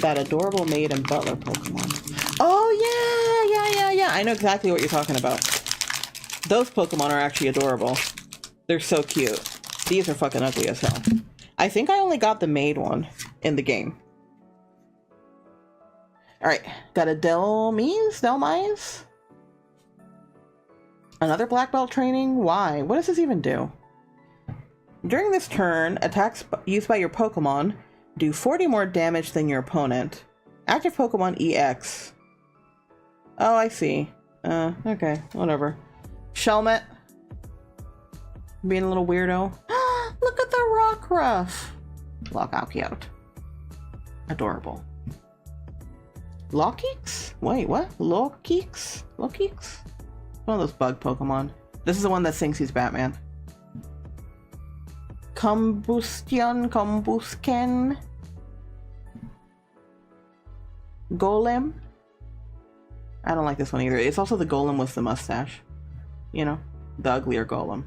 that adorable maid and butler Pokemon. Oh yeah. I know exactly what you're talking about. Those Pokemon are actually adorable. They're so cute. These are fucking ugly as hell. I think I only got the maid one in the game. Alright, got a Delmise? Another black belt training? Why? What does this even do? During this turn, attacks used by your Pokemon do 40 more damage than your opponent. Active Pokemon EX. Oh, I see. Okay, whatever. Shelmet. Being a little weirdo. Look at the Rockruff. Lockout. Adorable. Lockeeks? Wait, what? Lockeeks? Lockeeks? One of those bug Pokemon. This is the one that thinks he's Batman. Combustion. Golem? I don't like this one either. It's also the Golem with the mustache. You know? The uglier Golem.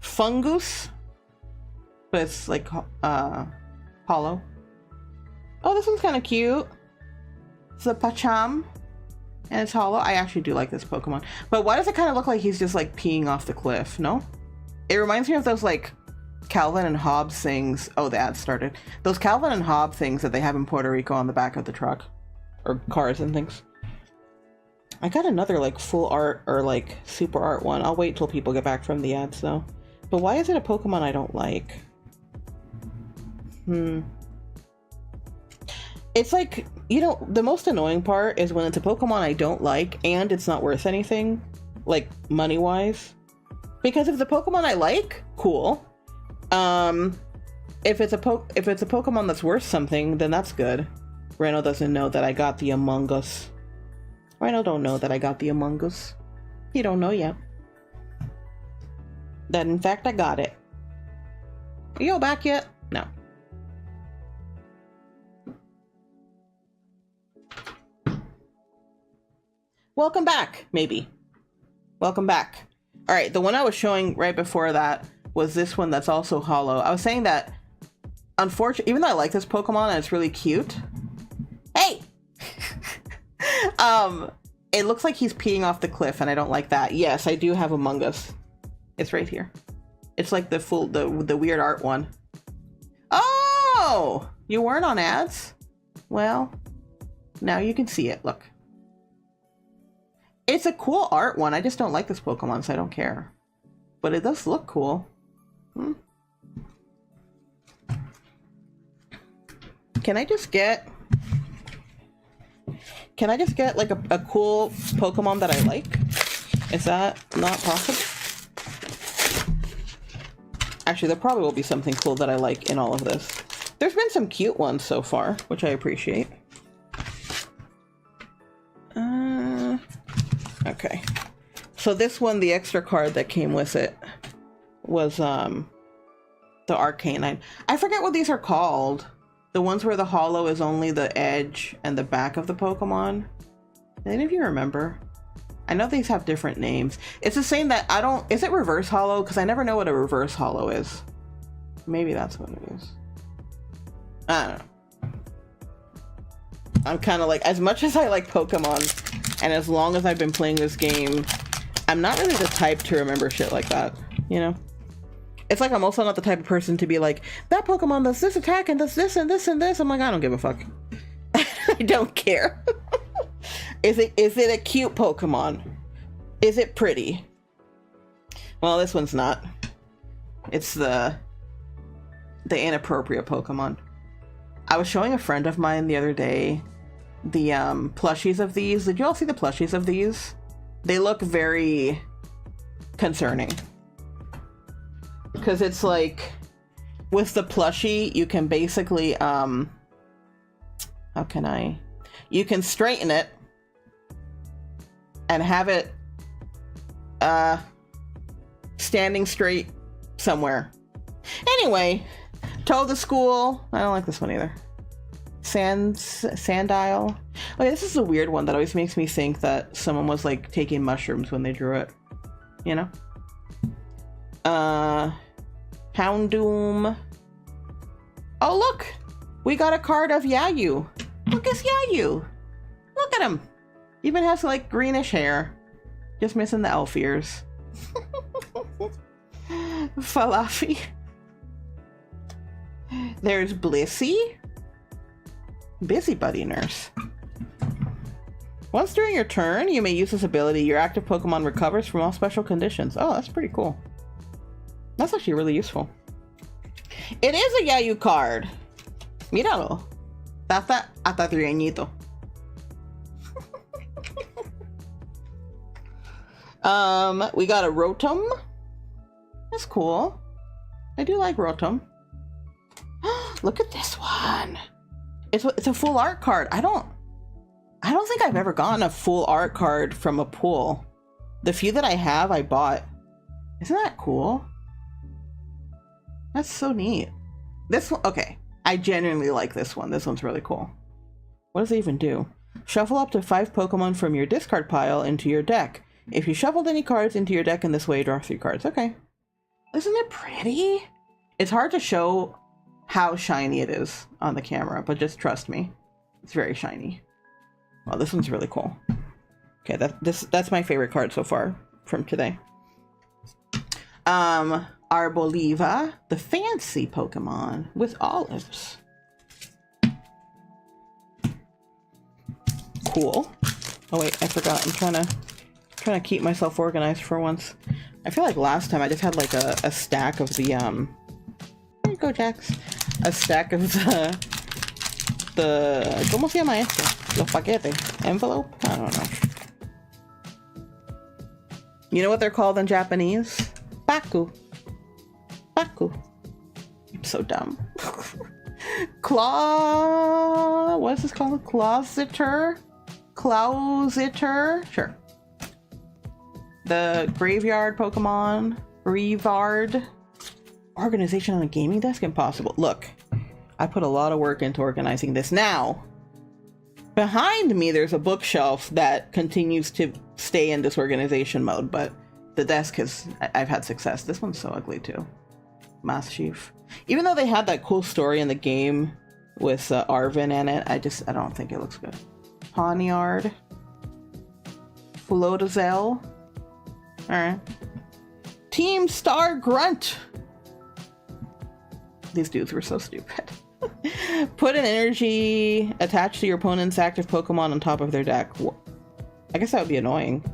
Fungus? But it's like, hollow. Oh, this one's kind of cute. It's a Pacham. And it's hollow. I actually do like this Pokemon. But why does it kind of look like he's just like peeing off the cliff? No? It reminds me of those like Calvin and Hobbes things. Oh, the ad started. Those Calvin and Hobbes things that they have in Puerto Rico on the back of the truck. Or cars and things. I got another like full art or like super art one. I'll wait till people get back from the ads though. But why is it a Pokemon I don't like? It's like, you know, the most annoying part is when it's a Pokemon I don't like and it's not worth anything, like money-wise. Because if it's a Pokemon I like, cool. If it's a Pokemon that's worth something, then that's good. Reno doesn't know that I got the Among Us. Reno don't know that I got the Among Us. He don't know yet. That in fact I got it. Are you all back yet? No. Welcome back, maybe. Welcome back. All right, the one I was showing right before that was this one that's also hollow. I was saying that, unfortunately, even though I like this Pokemon and it's really cute, hey! It looks like he's peeing off the cliff and I don't like that. Yes, I do have Among Us. It's right here. It's like the weird art one. Oh! You weren't on ads? Well, now you can see it, look. It's a cool art one. I just don't like this Pokemon, so I don't care. But it does look cool. Can I just get like a cool Pokemon that I like? Is that not possible? Actually, there probably will be something cool that I like in all of this. There's been some cute ones so far, which I appreciate. Okay. So this one, the extra card that came with it was the Arcanine. I forget what these are called. The ones where the hollow is only the edge and the back of the Pokemon. Any of you remember? I know these have different names. It's the same that I don't... Is it reverse hollow? Because I never know what a reverse hollow is. Maybe that's what it is. I don't know. I'm kind of like... As much as I like Pokemon, and as long as I've been playing this game, I'm not really the type to remember shit like that. You know? It's like I'm also not the type of person to be like, that Pokemon does this attack and does this and this and this. I'm like, I don't give a fuck. I don't care. Is it a cute Pokemon? Is it pretty? Well, this one's not. It's the inappropriate Pokemon. I was showing a friend of mine the other day the plushies of these. Did you all see the plushies of these? They look very concerning. Because it's like, with the plushie, you can basically, you can straighten it and have it standing straight somewhere. Anyway, told the school, I don't like this one either. Sandile. Okay, this is a weird one that always makes me think that someone was like taking mushrooms when they drew it. You know? Houndoom. Oh look! We got a card of Yayu. Look, it's Yayu. Look at him. Even has like greenish hair. Just missing the elf ears. Falafi. There's Blissey. Busybody Nurse. Once during your turn, you may use this ability. Your active Pokemon recovers from all special conditions. Oh, that's pretty cool. That's actually really useful. It is a Yayu card. Míralo. Está hasta trieñito. We got a Rotom. That's cool. I do like Rotom. Look at this one. It's a full art card. I don't think I've ever gotten a full art card from a pool. The few that I have, I bought. Isn't that cool? That's so neat. This one, okay. I genuinely like this one. This one's really cool. What does it even do? Shuffle up to 5 Pokemon from your discard pile into your deck. If you shuffled any cards into your deck in this way, draw 3 cards. Okay. Isn't it pretty? It's hard to show how shiny it is on the camera, but just trust me. It's very shiny. Oh, this one's really cool. Okay, that's my favorite card so far from today. Arboliva, the fancy Pokemon with olives. Cool. Oh wait, I forgot. I'm trying to keep myself organized for once. I feel like last time I just had like a stack of the there you go, Jax. A stack of the ¿cómo se llama esto? Los paquetes. Envelope? I don't know. You know what they're called in Japanese? Baku. Baku. I'm so dumb. What is this called? Closeter? Closeter? Sure. The graveyard Pokemon. Brevard. Organization on a gaming desk? Impossible. Look, I put a lot of work into organizing this. Now, behind me there's a bookshelf that continues to stay in disorganization mode, but the desk has, I've had success. This one's so ugly too. Maschief. Even though they had that cool story in the game with Arvin in it, I don't think it looks good. Pawniard. Floatazelle. Alright. Team Star Grunt. These dudes were so stupid. Put an energy attached to your opponent's active Pokemon on top of their deck. I guess that would be annoying.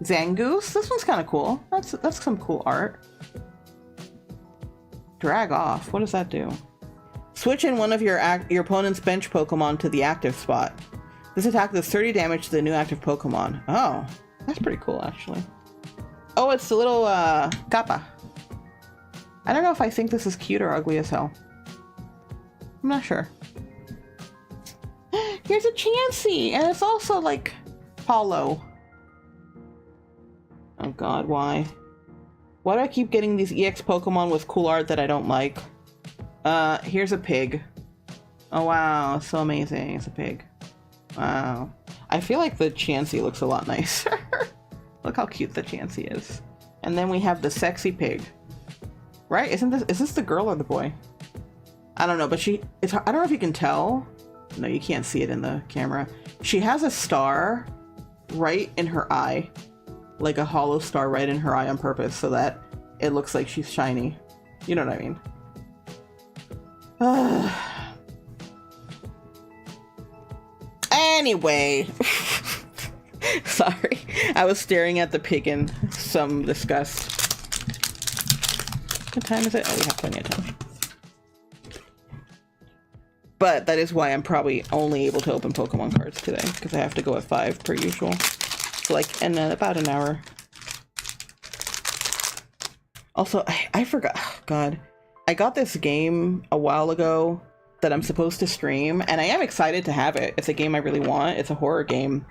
Zangoose? This one's kind of cool. That's some cool art. Drag off. What does that do? Switch in one of your opponent's bench Pokemon to the active spot. This attack does 30 damage to the new active Pokemon. Oh, that's pretty cool, actually. Oh, it's the little Kappa. I don't know if I think this is cute or ugly as hell. I'm not sure. Here's a Chansey, and it's also like hollow. Oh god, why? Why do I keep getting these EX Pokemon with cool art that I don't like? Here's a pig. Oh wow, so amazing. It's a pig. Wow. I feel like the Chansey looks a lot nicer. Look how cute the Chansey is. And then we have the sexy pig. Right? Is this the girl or the boy? I don't know, but I don't know if you can tell. No, you can't see it in the camera. She has a star right in her eye. Like a hollow star right in her eye on purpose so that it looks like she's shiny. You know what I mean? Anyway. Sorry. I was staring at the pig in some disgust. What time is it? Oh, we have plenty of time. But that is why I'm probably only able to open Pokemon cards today, because I have to go at 5 per usual. So like in about an hour. Also, I forgot. Oh, God. I got this game a while ago that I'm supposed to stream, and I am excited to have it. It's a game I really want. It's a horror game.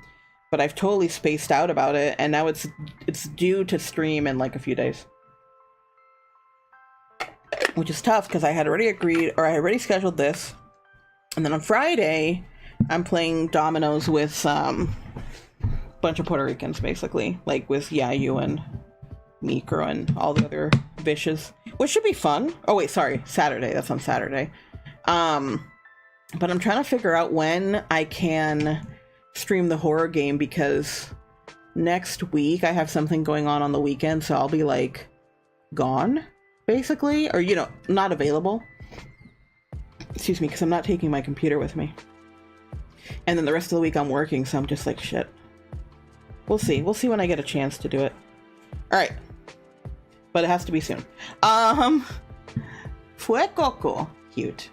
But I've totally spaced out about it, and now it's due to stream in like a few days. Which is tough, because I had already agreed, or I already scheduled this. And then on Friday, I'm playing dominoes with a bunch of Puerto Ricans, basically. Like with Yayu and Mikro and all the other Vishes, which should be fun. Oh wait, sorry, Saturday. That's on Saturday. But I'm trying to figure out when I can stream the horror game, because next week I have something going on the weekend, so I'll be like gone, basically, or you know, not available. Excuse me, because I'm not taking my computer with me. And then the rest of the week I'm working, so I'm just like, shit. We'll see. We'll see when I get a chance to do it. Alright. But it has to be soon. Fuecoco. Cute.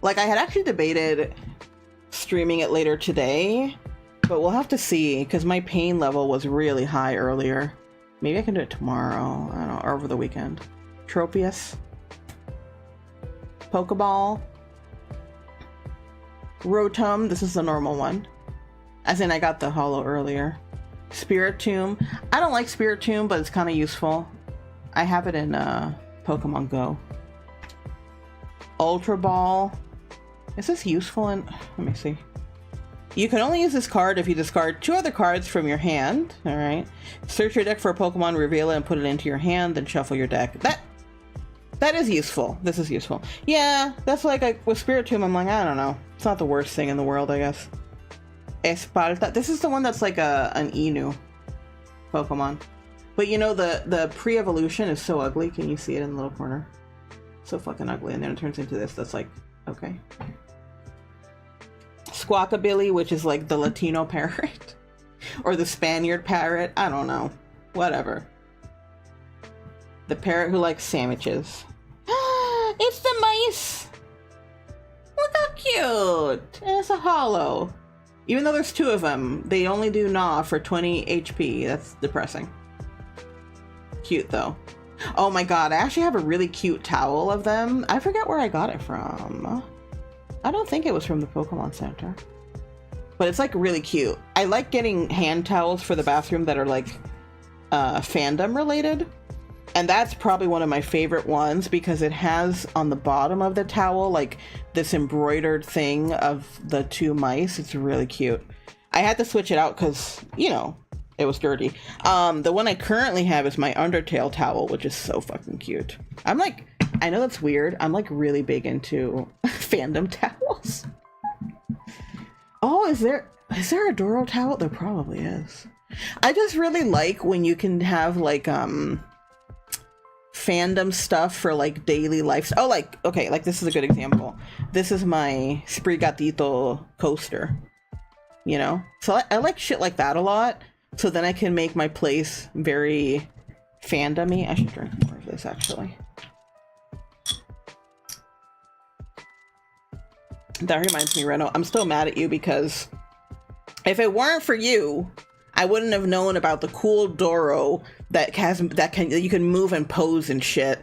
Like, I had actually debated streaming it later today, but we'll have to see, because my pain level was really high earlier. Maybe I can do it tomorrow. I don't know, or over the weekend. Tropius. Pokeball. Rotom, this is the normal one. As in, I got the holo earlier. Spiritomb. I don't like Spiritomb, but it's kind of useful. I have it in Pokemon Go. Ultra Ball. Is this useful in... Let me see. You can only use this card if you discard 2 other cards from your hand. Alright. Search your deck for a Pokemon, reveal it, and put it into your hand, then shuffle your deck. That is useful. This is useful. Yeah, that's like with Spiritomb, I'm like, I don't know. It's not the worst thing in the world, I guess. Esparta. This is the one that's like an Inu Pokemon. But you know, the pre-evolution is so ugly. Can you see it in the little corner? So fucking ugly. And then it turns into this. That's like, okay. Squawkabilly, which is like the Latino parrot. Or the Spaniard parrot. I don't know. Whatever. The parrot who likes sandwiches. It's the mice! Look how cute! And it's a holo. Even though there's 2 of them, they only do gnaw for 20 HP. That's depressing. Cute though. Oh my god, I actually have a really cute towel of them. I forget where I got it from. I don't think it was from the Pokemon Center. But it's like really cute. I like getting hand towels for the bathroom that are like fandom related. And that's probably one of my favorite ones because it has on the bottom of the towel like this embroidered thing of the 2 mice. It's really cute. I had to switch it out because, you know, it was dirty. The one I currently have is my Undertale towel, which is so fucking cute. I'm like, I know that's weird. I'm like really big into fandom towels. Oh, is there a Doro towel? There probably is. I just really like when you can have like fandom stuff for like daily life. Oh, like, okay, like this is a good example. This is my Sprigatito coaster, you know? So I like shit like that a lot. So then I can make my place very fandom-y. I should drink more of this actually. That reminds me, Reno, I'm still mad at you because if it weren't for you, I wouldn't have known about the cool Doro that you can move and pose and shit,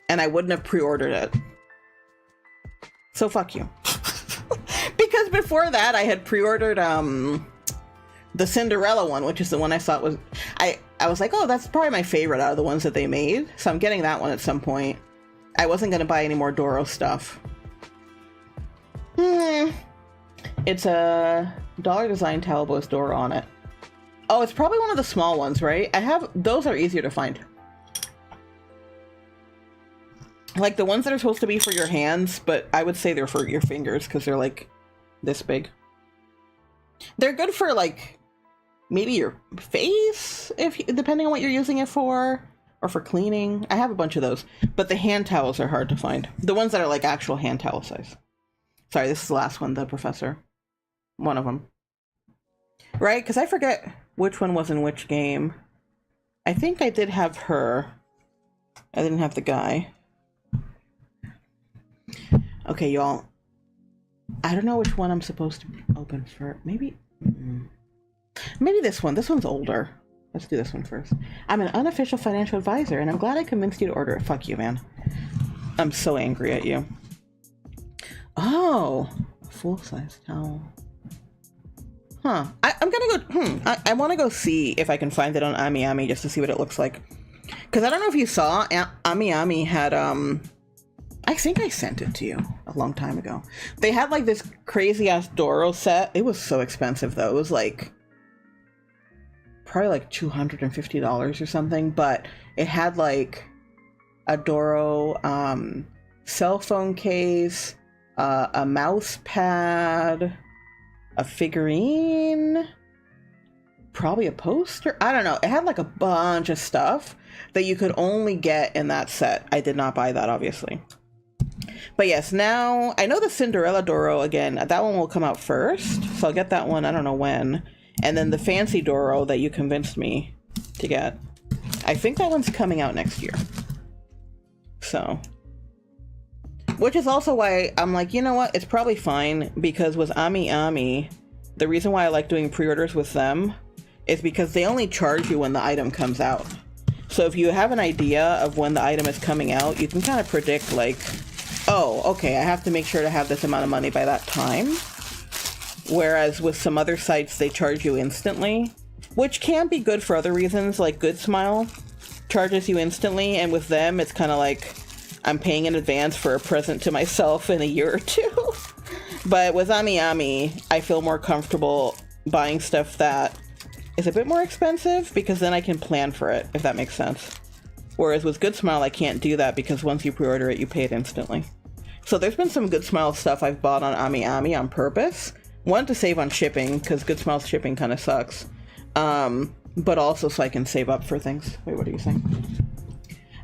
and I wouldn't have pre-ordered it. So fuck you. Because before that, I had pre-ordered the Cinderella one, which is the one I thought was I was like, oh, that's probably my favorite out of the ones that they made. So I'm getting that one at some point. I wasn't gonna buy any more Doro stuff. It's a dollar design towel with Doro on it. Oh, it's probably one of the small ones, right? Those are easier to find. Like the ones that are supposed to be for your hands, but I would say they're for your fingers because they're like this big. They're good for like maybe your face, depending on what you're using it for, or for cleaning. I have a bunch of those, but the hand towels are hard to find. The ones that are like actual hand towel size. Sorry, this is the last one, the professor. One of them. Right? Because I forget which one was in which game. I think I did have her. I didn't have the guy. Okay, y'all. I don't know which one I'm supposed to open for. Maybe this one. This one's older. Let's do this one first. I'm an unofficial financial advisor, and I'm glad I convinced you to order it. Fuck you, man. I'm so angry at you. Oh, full-size towel. Huh. I'm gonna go, I want to go see if I can find it on Ami Ami just to see what it looks like. Because I don't know if you saw, Ami Ami had, I think I sent it to you a long time ago. They had like this crazy ass Doro set. It was so expensive though. It was like probably like $250 or something, but it had like a Doro cell phone case, a mouse pad, a figurine, probably a poster. I don't know. It had like a bunch of stuff that you could only get in that set. I did not buy that, obviously. But yes, now I know the Cinderella Doro again. That one will come out first, so I'll get that one. I don't know when. And then the fancy Doro that you convinced me to get, I think that one's coming out next year. So, which is also why I'm like, you know what? It's probably fine, because with Ami Ami, the reason why I like doing pre-orders with them is because they only charge you when the item comes out. So if you have an idea of when the item is coming out, you can kind of predict like, oh, okay, I have to make sure to have this amount of money by that time. Whereas with some other sites, they charge you instantly, which can be good for other reasons, like Good Smile charges you instantly, and with them, it's kind of like I'm paying in advance for a present to myself in a year or two. But with Ami Ami, I feel more comfortable buying stuff that is a bit more expensive, because then I can plan for it, if that makes sense. Whereas with Good Smile, I can't do that, because once you pre-order it, you pay it instantly. So there's been some Good Smile stuff I've bought on Ami Ami on purpose. One, to save on shipping, because Good Smile's shipping kind of sucks. But also so I can save up for things. Wait, what are you saying?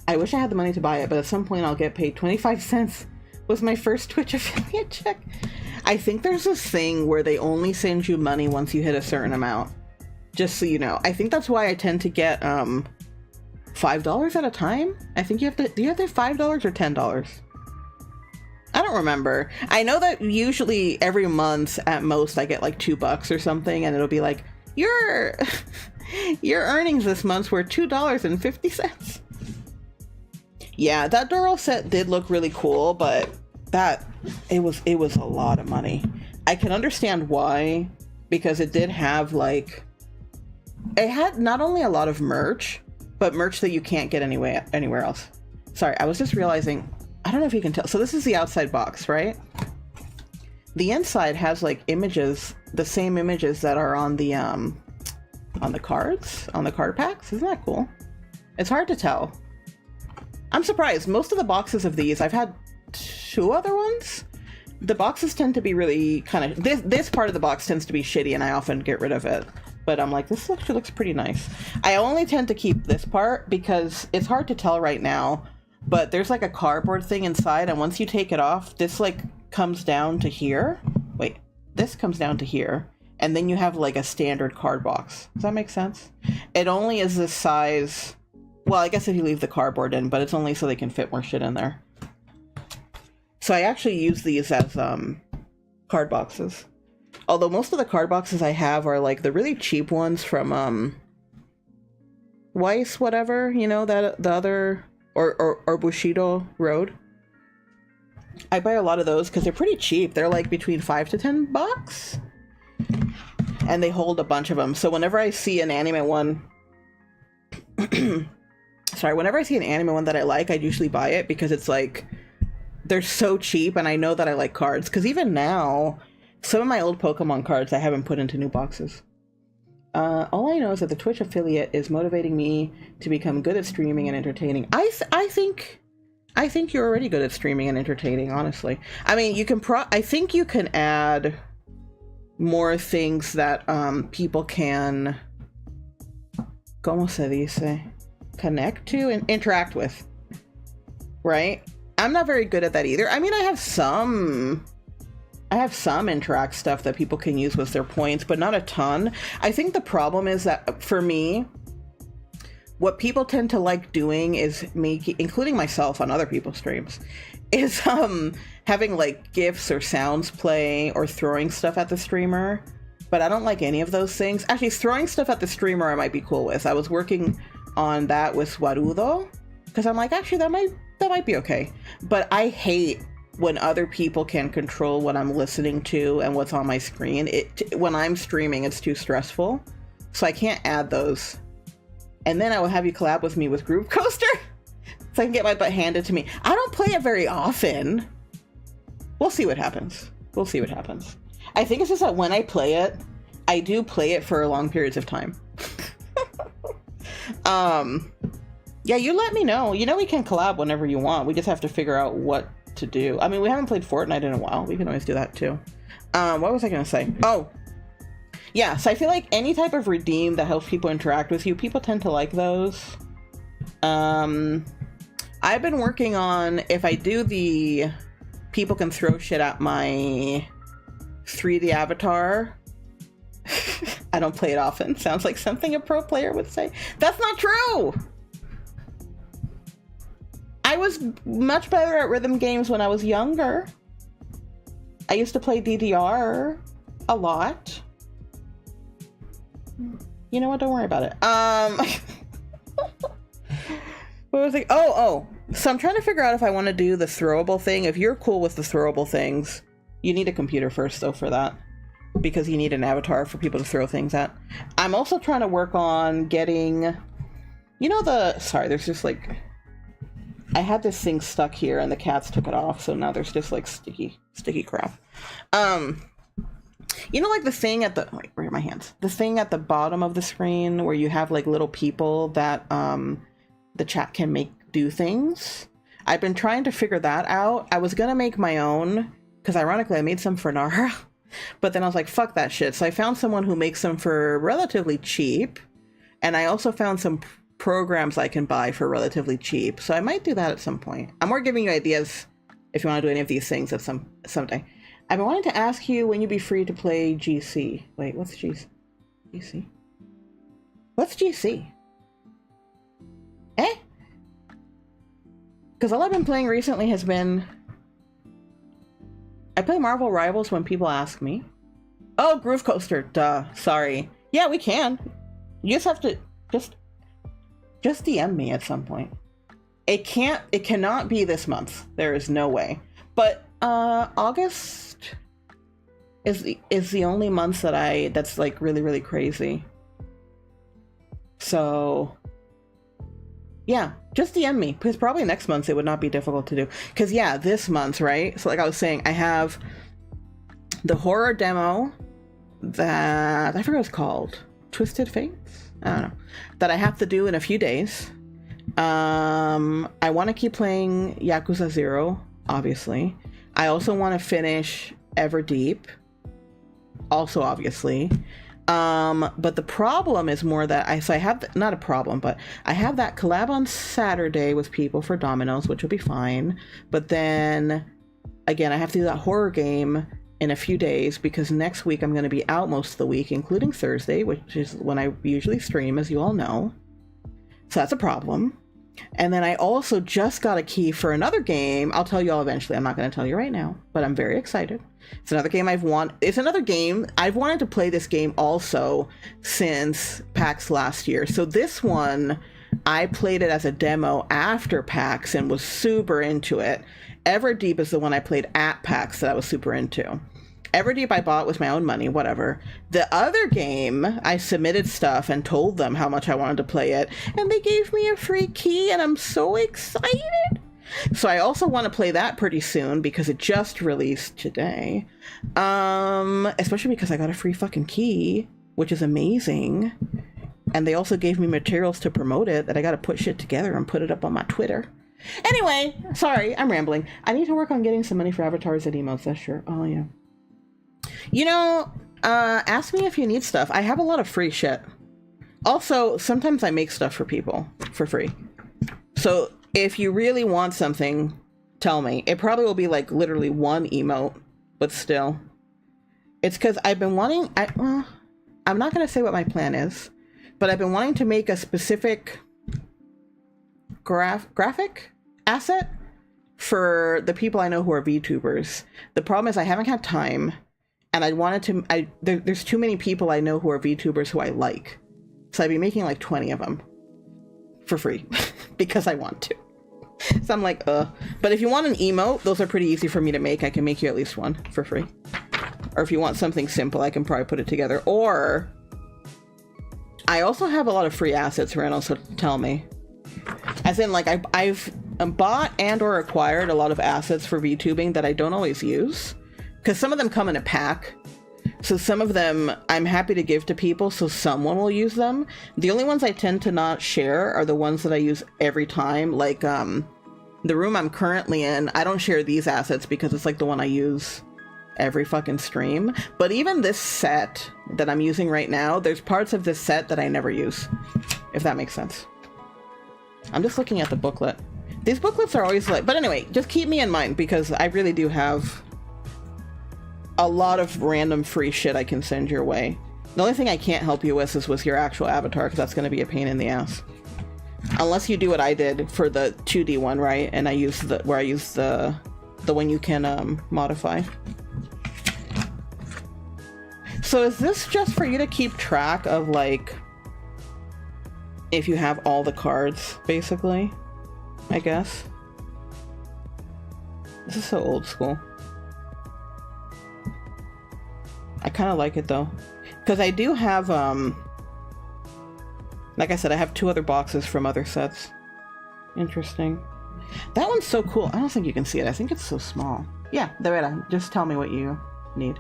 I wish I had the money to buy it, but at some point I'll get paid 25 cents was my first Twitch affiliate check. I think there's this thing where they only send you money once you hit a certain amount. Just so you know. I think that's why I tend to get $5 at a time. I think you have to, do you have to have $5 or $10? I don't remember. I know that usually every month at most I get like $2 or something, and it'll be like, your earnings this month were $2.50. Yeah, that Doro set did look really cool, but it was a lot of money. I can understand why, because it did have like, it had not only a lot of merch, but merch that you can't get anywhere else. Sorry, I was just realizing, I don't know if you can tell. So this is the outside box, right? The inside has like images, the same images that are on the cards, on the card packs. Isn't that cool? It's hard to tell. I'm surprised. Most of the boxes of these, I've had 2 other ones. The boxes tend to be really kind of, this part of the box tends to be shitty, and I often get rid of it. But I'm like, this actually looks pretty nice. I only tend to keep this part because it's hard to tell right now, but there's like a cardboard thing inside, and once you take it off, this like comes down to here. Wait, this comes down to here, and then you have like a standard card box. Does that make sense? It only is this size. Well, I guess if you leave the cardboard in, but it's only so they can fit more shit in there. So I actually use these as card boxes. Although most of the card boxes I have are like the really cheap ones from Weiss, whatever, you know, that the other, or Bushido Road. I buy a lot of those because they're pretty cheap. They're like between $5 to $10, and they hold a bunch of them. So whenever I see an anime one, whenever I see an anime one that I like, I usually buy it because it's like, they're so cheap, and I know that I like cards. Because even now, some of my old Pokemon cards I haven't put into new boxes. All I know is that the Twitch affiliate is motivating me to become good at streaming and entertaining. I think you're already good at streaming and entertaining, honestly. I mean, you can I think you can add more things that people can, ¿cómo se dice? Connect to and interact with, right? I'm not very good at that either. I mean, I have some interact stuff that people can use with their points, but not a ton. I think the problem is that for me, what people tend to like doing is including myself on other people's streams, is having like GIFs or sounds play or throwing stuff at the streamer. But I don't like any of those things. Actually, throwing stuff at the streamer I might be cool with. I was working on that with Warudo, because I'm like, actually that might be okay. But I hate when other people can control what I'm listening to and what's on my screen. When I'm streaming, it's too stressful, so I can't add those. And then I will have you collab with me with Groove Coaster. so I can get my butt handed to me. I don't play it very often. We'll see what happens. We'll see what happens. I think it's just that when I play it, I do play it for long periods of time. Yeah, you let me know. You know we can collab whenever you want. We just have to figure out what to do. I mean, we haven't played Fortnite in a while. We can always do that too. What was I gonna say? Oh, yeah. So I feel like any type of redeem that helps people interact with you, people tend to like those. I've been working on, if I do the people can throw shit at my 3D avatar. I don't play it often. Sounds like something a pro player would say. That's not true! I was much better at rhythm games when I was younger. I used to play DDR a lot. You know what? Don't worry about it. What was it? Oh. So I'm trying to figure out if I want to do the throwable thing. If you're cool with the throwable things, you need a computer first, though, for that. Because you need an avatar for people to throw things at. I'm also trying to work on getting... You know the... Sorry, there's just like... I had this thing stuck here and the cats took it off, so now there's just like sticky crap. You know, like the thing at the... Wait, where are my hands? The thing at the bottom of the screen where you have like little people that the chat can make do things? I've been trying to figure that out. I was gonna make my own, because ironically I made some for Nara, but then I was like, fuck that shit. So I found someone who makes them for relatively cheap, and I also found some programs I can buy for relatively cheap. So I might do that at some point. I'm more giving you ideas if you want to do any of these things at someday. I've been wanting to ask you when you'd be free to play GC. Wait, what's GC? What's GC? Eh? Because all I've been playing recently has been... I play Marvel Rivals when people ask me. Oh, Groove Coaster. Duh. Sorry. Yeah, we can. You just have to... Just DM me at some point. It cannot be this month. There is no way. But August is the only month that's like really, really crazy. So yeah, just DM me, because probably next month it would not be difficult to do. Because yeah, this month, right? So like I was saying, I have the horror demo that I forgot what it's called. Twisted Fates? I don't know. That I have to do in a few days. I want to keep playing Yakuza 0, obviously. I also want to finish Everdeep, also obviously. But the problem is more that I have, not a problem, but I have that collab on Saturday with people for Domino's, which will be fine. But then again, I have to do that horror game in a few days, because next week I'm going to be out most of the week, including Thursday, which is when I usually stream, as you all know. So that's a problem. And then I also just got a key for another game. I'll tell you all eventually. I'm not going to tell you right now, but I'm very excited. It's another game It's another game. I've wanted to play this game also since PAX last year. So this one, I played it as a demo after PAX and was super into it. Everdeep is the one I played at PAX that I was super into. Everdeep I bought with my own money, whatever. The other game, I submitted stuff and told them how much I wanted to play it, and they gave me a free key, and I'm so excited. So I also want to play that pretty soon, because it just released today. Especially because I got a free fucking key, which is amazing. And they also gave me materials to promote it that I got to put shit together and put it up on my Twitter. Anyway, sorry, I'm rambling. I need to work on getting some money for avatars and emotes, that's sure. Oh, yeah. You know, ask me if you need stuff. I have a lot of free shit. Also, sometimes I make stuff for people for free. So if you really want something, tell me. It probably will be like literally one emote, but still. It's because I've been wanting... well, I'm not going to say what my plan is, but I've been wanting to make a specific graphic asset for the people I know who are VTubers. The problem is I haven't had time, and I wanted to... there's too many people I know who are VTubers who I like. So I'd be making like 20 of them for free because I want to. So I'm like, But if you want an emote, those are pretty easy for me to make. I can make you at least one for free. Or if you want something simple, I can probably put it together. Or I also have a lot of free assets, Randall, so tell me. As in, like, I've bought and or acquired a lot of assets for VTubing that I don't always use, because some of them come in a pack. So some of them I'm happy to give to people so someone will use them. The only ones I tend to not share are the ones that I use every time. Like the room I'm currently in, I don't share these assets because it's like the one I use every fucking stream. But even this set that I'm using right now, there's parts of this set that I never use, if that makes sense. I'm just looking at the booklet. These booklets are always like, but anyway, just keep me in mind because I really do have a lot of random free shit I can send your way. The only thing I can't help you with is with your actual avatar, because that's going to be a pain in the ass. Unless you do what I did for the 2D one, right? And I use the one you can modify. So is this just for you to keep track of, like, if you have all the cards, basically? I guess. This is so old school. I kind of like it though, because I do have like I said, I have 2 other boxes from other sets. Interesting. That one's so cool. I don't think you can see it. I think it's so small. Yeah, there. Just tell me what you need.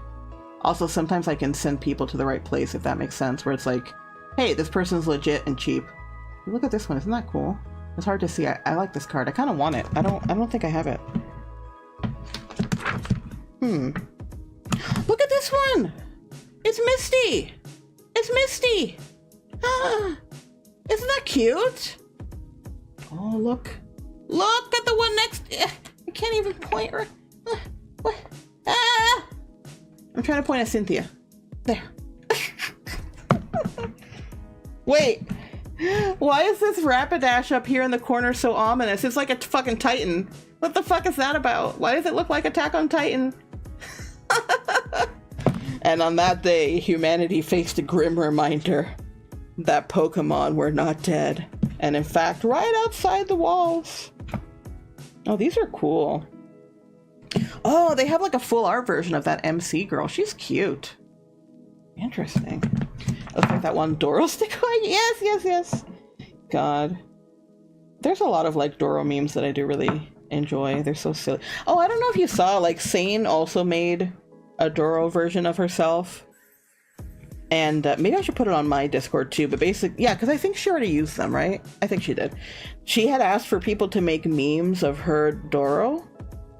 Also, sometimes I can send people to the right place, if that makes sense, where it's like, hey, this person's legit and cheap. Look at this one. Isn't that cool? It's hard to see. I like this card. I kind of want it. I don't think I have it. Look at this one! It's Misty! It's Misty! Ah, isn't that cute? Oh, look. Look at the one next... I can't even point her. What? Ah! I'm trying to point at Cynthia. There. Wait. Why is this Rapidash up here in the corner so ominous? It's like a fucking Titan. What the fuck is that about? Why does it look like Attack on Titan? And on that day, humanity faced a grim reminder that Pokemon were not dead. And in fact, right outside the walls. Oh, these are cool. Oh, they have like a full art version of that MC girl. She's cute. Interesting. Looks like that one Doro sticker. Yes. God. There's a lot of like Doro memes that I do really enjoy. They're so silly. Oh, I don't know if you saw, like, Sane also made a Doro version of herself. And maybe I should put it on my Discord too, but basically, yeah, because I think she already used them, right? I think she did. She had asked for people to make memes of her Doro,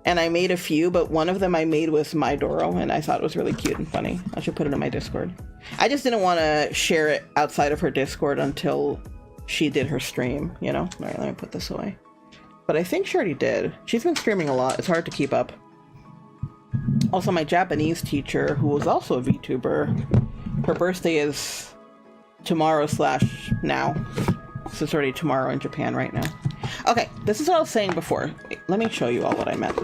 and I made a few, but one of them I made with my Doro, and I thought it was really cute and funny. I should put it in my Discord. I just didn't want to share it outside of her Discord until she did her stream, you know? All right, let me put this away. But I think she already did. She's been streaming a lot. It's hard to keep up. Also, my Japanese teacher, who was also a VTuber, her birthday is tomorrow/now. So it's already tomorrow in Japan right now. Okay, this is what I was saying before. Wait, let me show you all what I meant.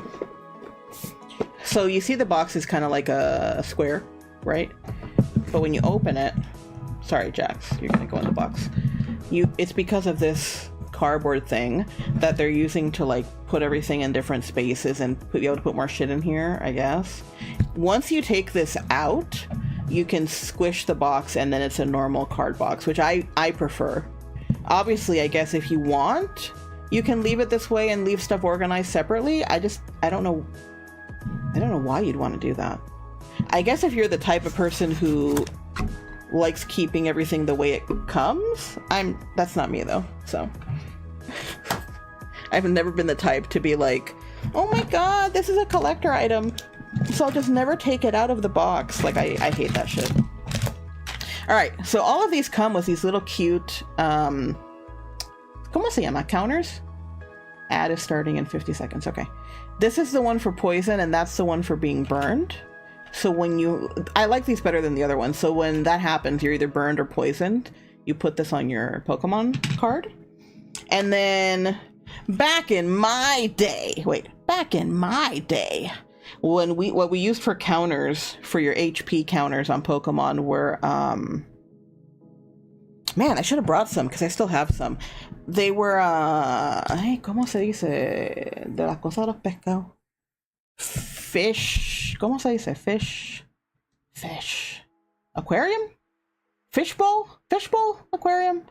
So you see the box is kind of like a square, right? But when you open it... Sorry, Jax, you're gonna go in the box. It's because of this cardboard thing that they're using to like put everything in different spaces and be able to put more shit in here, I guess. Once you take this out, you can squish the box and then it's a normal card box, which I prefer. Obviously, I guess if you want, you can leave it this way and leave stuff organized separately. I don't know why you'd want to do that. I guess if you're the type of person who likes keeping everything the way it comes, that's not me though, so. I've never been the type to be like, oh my god, this is a collector item, so I'll just never take it out of the box. Like, I hate that shit. Alright, so all of these come with these little cute, ¿cómo se llama? Counters? Ad is starting in 50 seconds, okay. This is the one for poison, and that's the one for being burned. So when I like these better than the other ones. So when that happens, you're either burned or poisoned. You put this on your Pokemon card. And then back in my day, when what we used for counters, for your HP counters on Pokemon were, man, I should have brought some because I still have some. They were, ¿cómo se dice? De la cosa de los pescados. Fish, ¿cómo se dice? Fish. Aquarium? Fishbowl aquarium?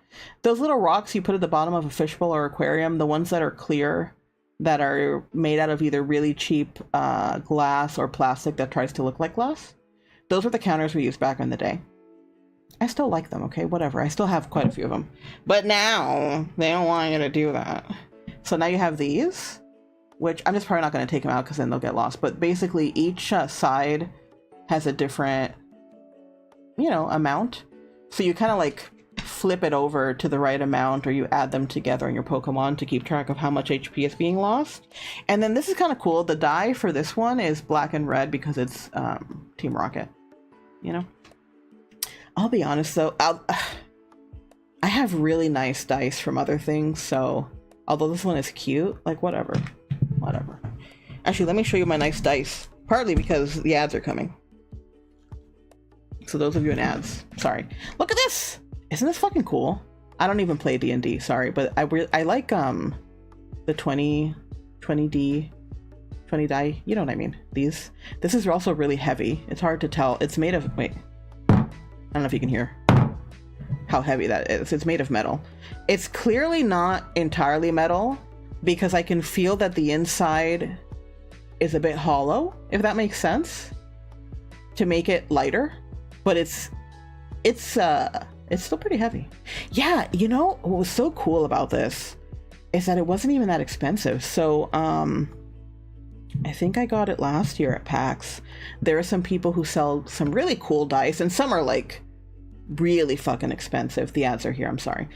Those little rocks you put at the bottom of a fishbowl or aquarium, the ones that are clear that are made out of either really cheap glass or plastic that tries to look like glass. Those were the counters we used back in the day. I still like them, okay? Whatever. I still have quite a few of them. But now, they don't want you to do that. So now you have these, which I'm just probably not going to take them out because then they'll get lost. But basically, each side has a different, you know, amount. So you kind of like flip it over to the right amount, or you add them together in your Pokemon to keep track of how much HP is being lost. And then this is kind of cool. The die for this one is black and red because it's Team Rocket, you know? I'll be honest though, I have really nice dice from other things, so although this one is cute, like whatever. Actually, let me show you my nice dice, partly because the ads are coming. So those of you in ads, sorry. Look at this! Isn't this fucking cool? I don't even play D&D, sorry, but I like the 20 die, you know what I mean. This is also really heavy. It's hard to tell. It's made of, wait. I don't know if you can hear how heavy that is. It's made of metal. It's clearly not entirely metal because I can feel that the inside is a bit hollow, if that makes sense, to make it lighter. But it's still pretty heavy. Yeah, you know what was so cool about this is that it wasn't even that expensive. So I think I got it last year at PAX. There are some people who sell some really cool dice, and some are like really fucking expensive. The ads are here, I'm sorry.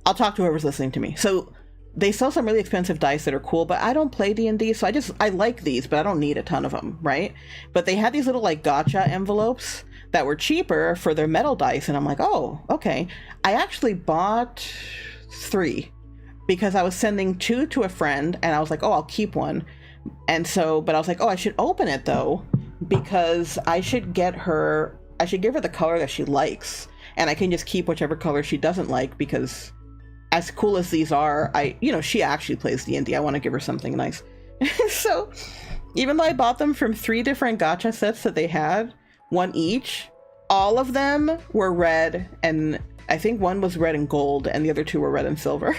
I'll talk to whoever's listening to me. So they sell some really expensive dice that are cool, but I don't play D&D, so I like these, but I don't need a ton of them, right? But they had these little like gotcha envelopes that were cheaper for their metal dice, and I'm like, oh, okay. I actually bought 3 because I was sending 2 to a friend, and I was like, oh, I'll keep one. And so, but I was like, oh, I should open it though, because I should give her the color that she likes, and I can just keep whichever color she doesn't like, because as cool as these are, she actually plays D&D. I want to give her something nice. So even though I bought them from 3 different gacha sets that they had, 1 each, all of them were red, and I think one was red and gold, and the other 2 were red and silver.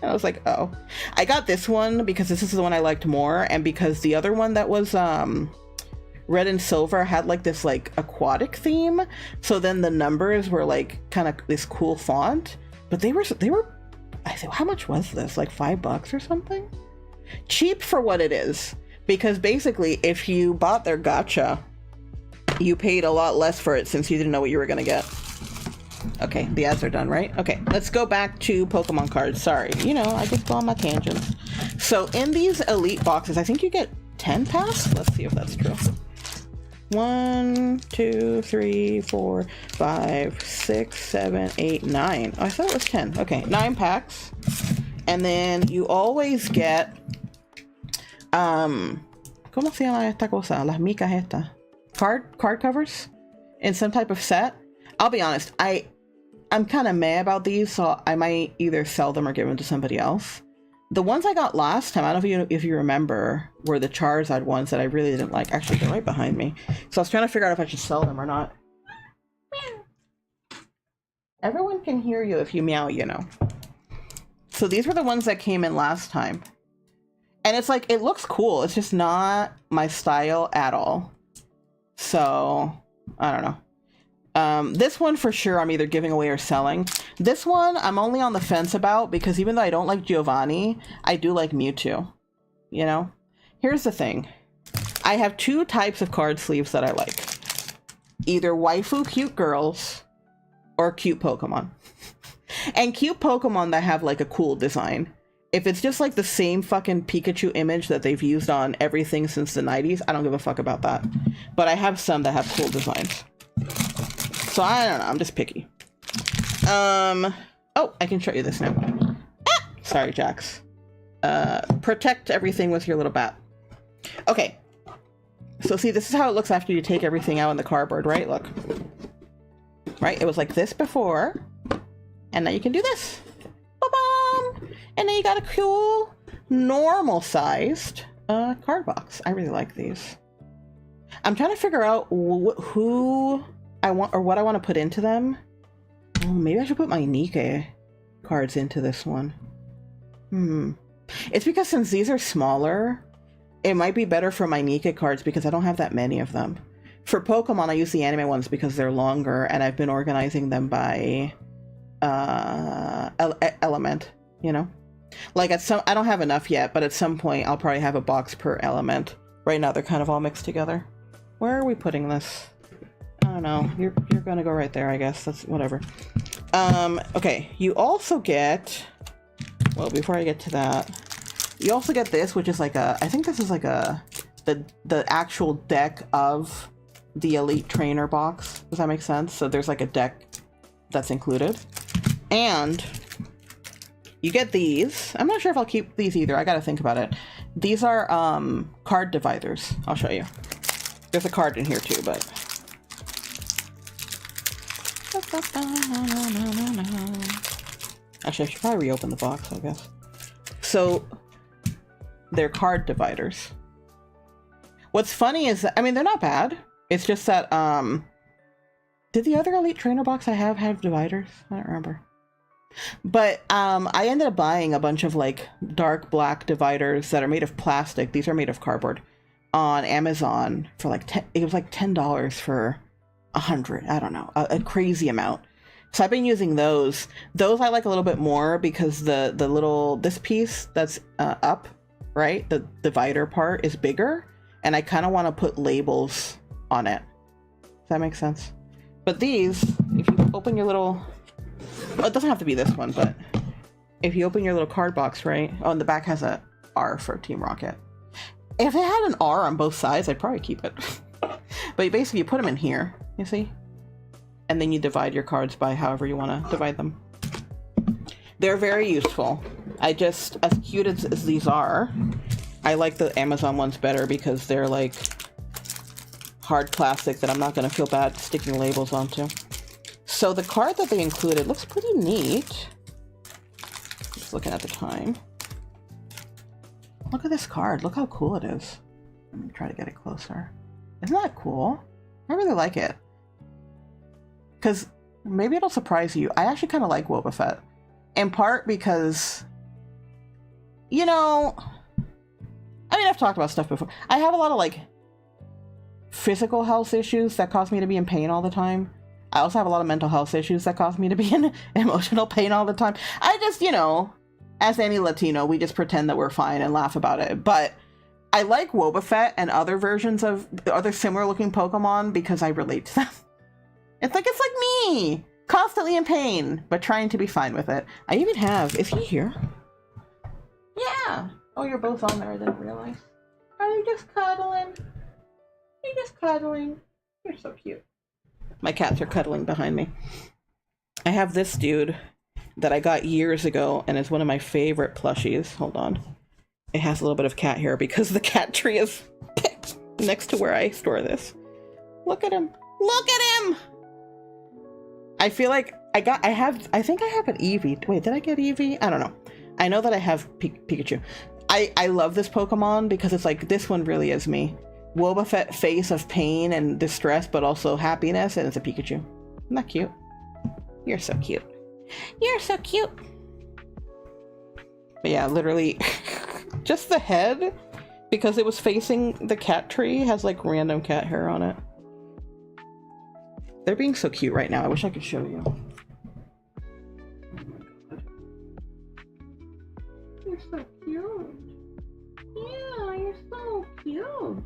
And I was like, oh. I got this one because this is the one I liked more, and because the other one that was red and silver had like this like aquatic theme, so then the numbers were like kind of this cool font. But they were I said, how much was this? Like $5 or something? Cheap for what it is, because basically if you bought their gacha, you paid a lot less for it since you didn't know what you were gonna get. Okay, the ads are done, right? Okay, let's go back to Pokemon cards. Sorry, I just go on my tangents. So in these elite boxes, I think you get 10 packs. Let's see if that's true. 1, 2, 3, 4, 5, 6, 7, 8, 9. Oh, I thought it was 10. Okay, 9 packs. And then you always get ¿cómo se llama esta cosa? Las micas estas. Card covers in some type of set. I'll be honest, I'm kind of meh about these, so I might either sell them or give them to somebody else. The ones I got last time, I don't know if you remember, were the Charizard ones that I really didn't like. Actually, they're right behind me. So I was trying to figure out if I should sell them or not. Everyone can hear you if you meow, So these were the ones that came in last time. And it's like, it looks cool. It's just not my style at all. So, I don't know. This one for sure I'm either giving away or selling. This one I'm only on the fence about because even though I don't like Giovanni, I do like Mewtwo. Here's the thing. I have 2 types of card sleeves that I like. Either waifu cute girls or cute Pokemon. And cute Pokemon that have like a cool design. If it's just like the same fucking Pikachu image that they've used on everything since the 90s, I don't give a fuck about that. But I have some that have cool designs. So I don't know, I'm just picky. Oh, I can show you this now. Ah! Sorry, Jax. Protect everything with your little bat. Okay. So see, this is how it looks after you take everything out in the cardboard, right? Look. Right? It was like this before. And now you can do this. Ba-bam! And then you got a cool, normal-sized card box. I really like these. I'm trying to figure out who I want, or what I want to put into them. Oh, maybe I should put my Nike cards into this one. It's because since these are smaller, it might be better for my Nika cards because I don't have that many of them. For Pokemon, I use the anime ones because they're longer, and I've been organizing them by element, you know? Like at some, I don't have enough yet, but at some point I'll probably have a box per element. Right now they're kind of all mixed together. Where are we putting this? I don't know. You're gonna go right there, I guess. That's whatever. Okay, you also get, well, before I get to that, you also get this, which is like a, I think this is like a, the actual deck of the Elite Trainer box. Does that make sense? So there's like a deck that's included. And you get these. I'm not sure if I'll keep these either. I gotta think about it. These are card dividers. I'll show you. There's a card in here too, but... Actually, I should probably reopen the box, I guess. So, they're card dividers. What's funny is that, I mean, they're not bad. It's just that, did the other Elite Trainer box I have dividers? I don't remember. But I ended up buying a bunch of like dark black dividers that are made of plastic. These are made of cardboard on Amazon for like it was like $10 for 100. I don't know, a crazy amount. So I've been using those. Those I like a little bit more because the little, this piece that's up, right? The divider part is bigger, and I kind of want to put labels on it. Does that make sense? But these, if you open your little, well, it doesn't have to be this one, but if you open your little card box, right? Oh, and the back has a R for Team Rocket. If it had an R on both sides, I'd probably keep it. But basically, you put them in here, you see? And then you divide your cards by however you want to divide them. They're very useful. I just, as cute as these are, I like the Amazon ones better because they're like hard plastic that I'm not going to feel bad sticking labels onto. So the card that they included looks pretty neat. Just looking at the time. Look at this card. Look how cool it is. Let me try to get it closer. Isn't that cool? I really like it. Because maybe it'll surprise you. I actually kind of like Wobbuffet. In part because, you know, I mean, I've talked about stuff before. I have a lot of like physical health issues that cause me to be in pain all the time. I also have a lot of mental health issues that cause me to be in emotional pain all the time. I just, you know, as any Latino, we just pretend that we're fine and laugh about it. But I like Wobbuffet and other versions of other similar looking Pokemon because I relate to them. It's like me, constantly in pain, but trying to be fine with it. I even have, is he here? Yeah. Oh, you're both on there, I didn't realize. Are you just cuddling? You're just cuddling. You're so cute. My cats are cuddling behind me. I have this dude that I got years ago and is one of my favorite plushies. Hold on. It has a little bit of cat hair because the cat tree is next to where I store this. Look at him. Look at him! I feel like I think I have an Eevee. Wait, did I get Eevee? I don't know. I know that I have Pikachu. I love this Pokemon because it's like, this one really is me. Wobbuffet face of pain and distress, but also happiness, and it's a Pikachu. Isn't that cute? You're so cute. You're so cute. But yeah, literally, just the head, because it was facing the cat tree, has like random cat hair on it. They're being so cute right now. I wish I could show you. You're so cute. Yeah, you're so cute.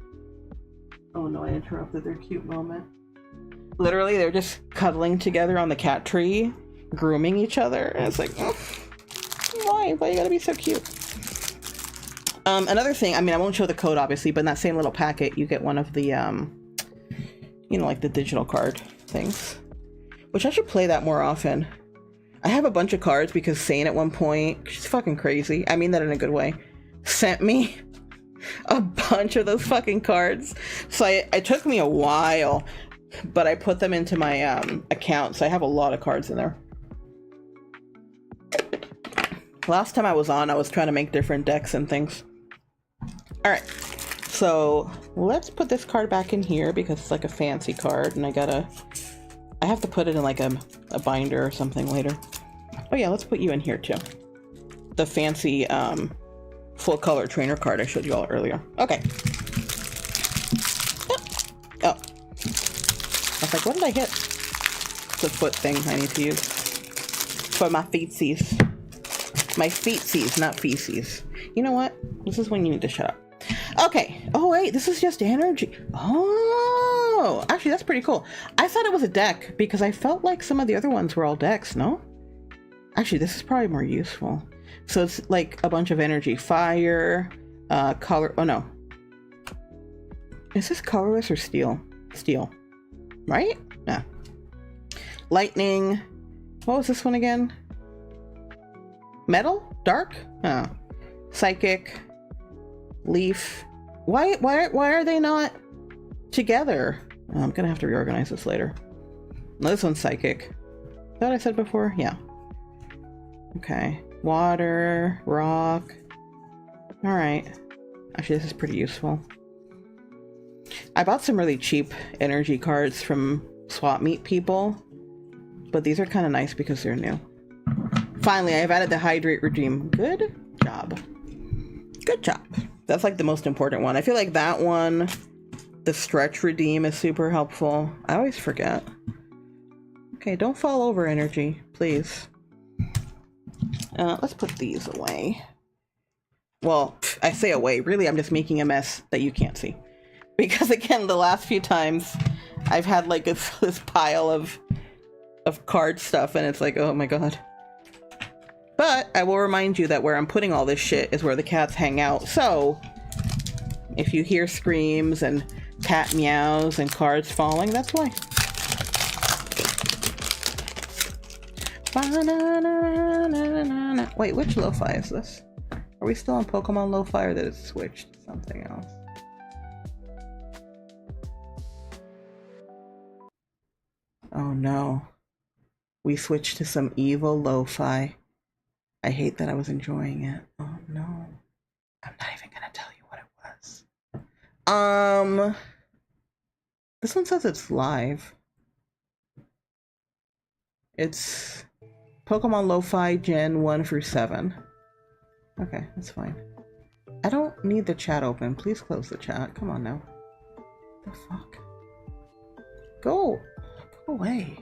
Oh no, I interrupted their cute moment. Literally, they're just cuddling together on the cat tree, grooming each other. And it's like, oh, why? Why you gotta be so cute? Another thing, I mean, I won't show the code obviously, but in that same little packet, you get one of the, you know, like the digital card things. Which I should play that more often. I have a bunch of cards because Sane at one point, she's fucking crazy. I mean that in a good way. Sent me a bunch of those fucking cards. So it took me a while, but I put them into my account, so I have a lot of cards in there. Last time I was on, I was trying to make different decks and things. Alright, so let's put this card back in here because it's like a fancy card, and I have to put it in like a binder or something later. Oh yeah, let's put you in here too. The fancy full color trainer card I showed you all earlier. Okay. Oh. I was like, what did I hit? The foot thing I need to use. For my feetsies. My feetsies, not feces. You know what? This is when you need to shut up. Okay. Oh, wait. This is just energy. Oh. Actually, that's pretty cool. I thought it was a deck because I felt like some of the other ones were all decks, no? Actually, this is probably more useful. So it's like a bunch of energy. Fire, color. Oh, no. Is this colorless or steel? Steel. Right? Yeah. Lightning. What was this one again? Metal? Dark? Oh. Psychic. Leaf. Why are they not together? Oh, I'm gonna have to reorganize this later. No, this one's psychic. Is that what I said before? Yeah. Okay. Water. Rock. Alright. Actually, this is pretty useful. I bought some really cheap energy cards from swap meet people, but these are kind of nice because they're new. Finally, I've added the hydrate redeem. Good job. Good job. That's like the most important one. I feel like that one, the stretch redeem, is super helpful. I always forget. Okay, don't fall over, energy, please. Let's put these away. Well, I say away. Really, I'm just making a mess that you can't see. Because again, the last few times I've had like this pile of card stuff and it's like, oh my god. But I will remind you that where I'm putting all this shit is where the cats hang out. So if you hear screams and cat meows and cards falling, that's why. Wait, which lo-fi is this? Are we still on Pokemon lo-fi or did it switch to something else? Oh no. We switched to some evil lo-fi. I hate that I was enjoying it. Oh no. I'm not even gonna tell you what it was. This one says it's live. It's Pokemon Lo-Fi Gen 1 through 7. Okay, that's fine. I don't need the chat open. Please close the chat. Come on now. The fuck? Go away.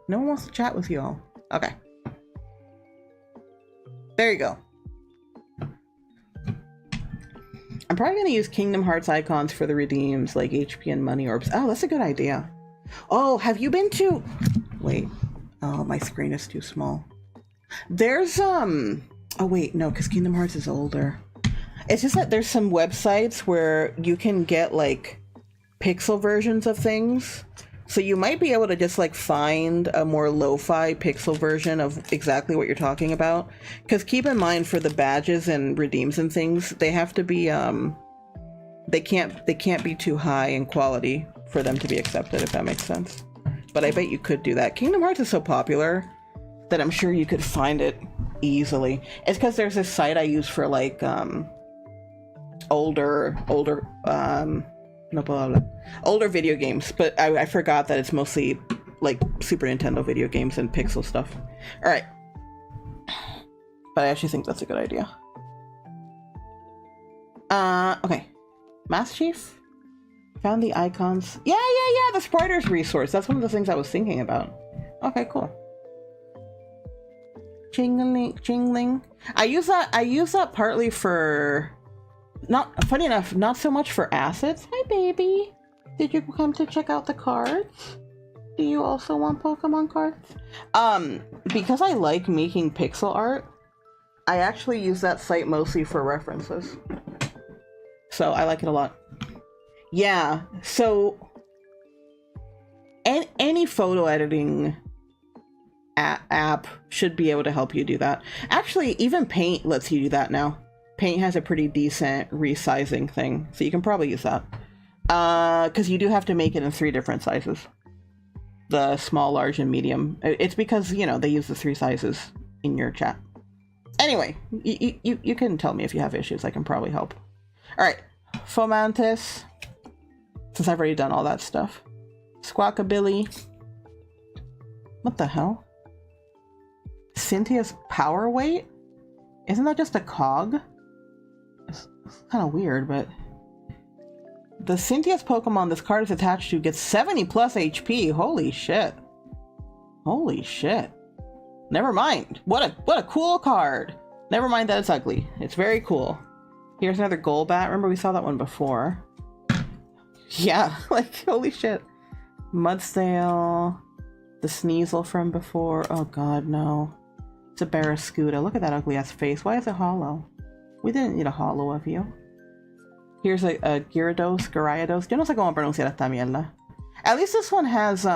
No one wants to chat with you all. Okay. There you go. I'm probably going to use Kingdom Hearts icons for the redeems, like HP and money orbs. Oh, that's a good idea. Oh, have you been to... Wait. Oh, my screen is too small. There's, Oh, wait, no, because Kingdom Hearts is older. It's just that there's some websites where you can get, like, pixel versions of things. So you might be able to just, like, find a more lo-fi pixel version of exactly what you're talking about. Because keep in mind, for the badges and redeems and things, they have to be, they can't be too high in quality for them to be accepted, if that makes sense. But I bet you could do that. Kingdom Hearts is so popular that I'm sure you could find it easily. It's because there's this site I use for, like, older video games, but I forgot that it's mostly like Super Nintendo video games and pixel stuff. All right, but I actually think that's a good idea. Okay, Master Chief found the icons. Yeah, the Spiders resource. That's one of the things I was thinking about. Okay, cool. Jingling. I use that partly for, not funny enough, not so much for assets. Hi, baby. Did you come to check out the cards? Do you also want Pokemon cards? Because I like making pixel art, I actually use that site mostly for references. So I like it a lot. Yeah, so any photo editing app should be able to help you do that. Actually, even Paint lets you do that now. Paint has a pretty decent resizing thing, so you can probably use that. Because you do have to make it in 3 different sizes. The small, large, and medium. It's because, you know, they use the 3 sizes in your chat. Anyway, you can tell me if you have issues. I can probably help. Alright, Fomantis. Since I've already done all that stuff. Squawkabilly. What the hell? Cynthia's power weight? Isn't that just a cog? It's kind of weird, but the Cynthia's Pokemon this card is attached to gets 70 plus HP. Holy shit. Holy shit. Never mind. What a cool card. Never mind that it's ugly. It's very cool. Here's another Golbat. Remember we saw that one before. Yeah, like holy shit. Mudsdale. The Sneasel from before. Oh god, no. It's a Barraskewda. Look at that ugly ass face. Why is it hollow? We didn't need a hollow of you. Here's a Gyarados. Yo no sé cómo pronunciar esta mierda. At least this one has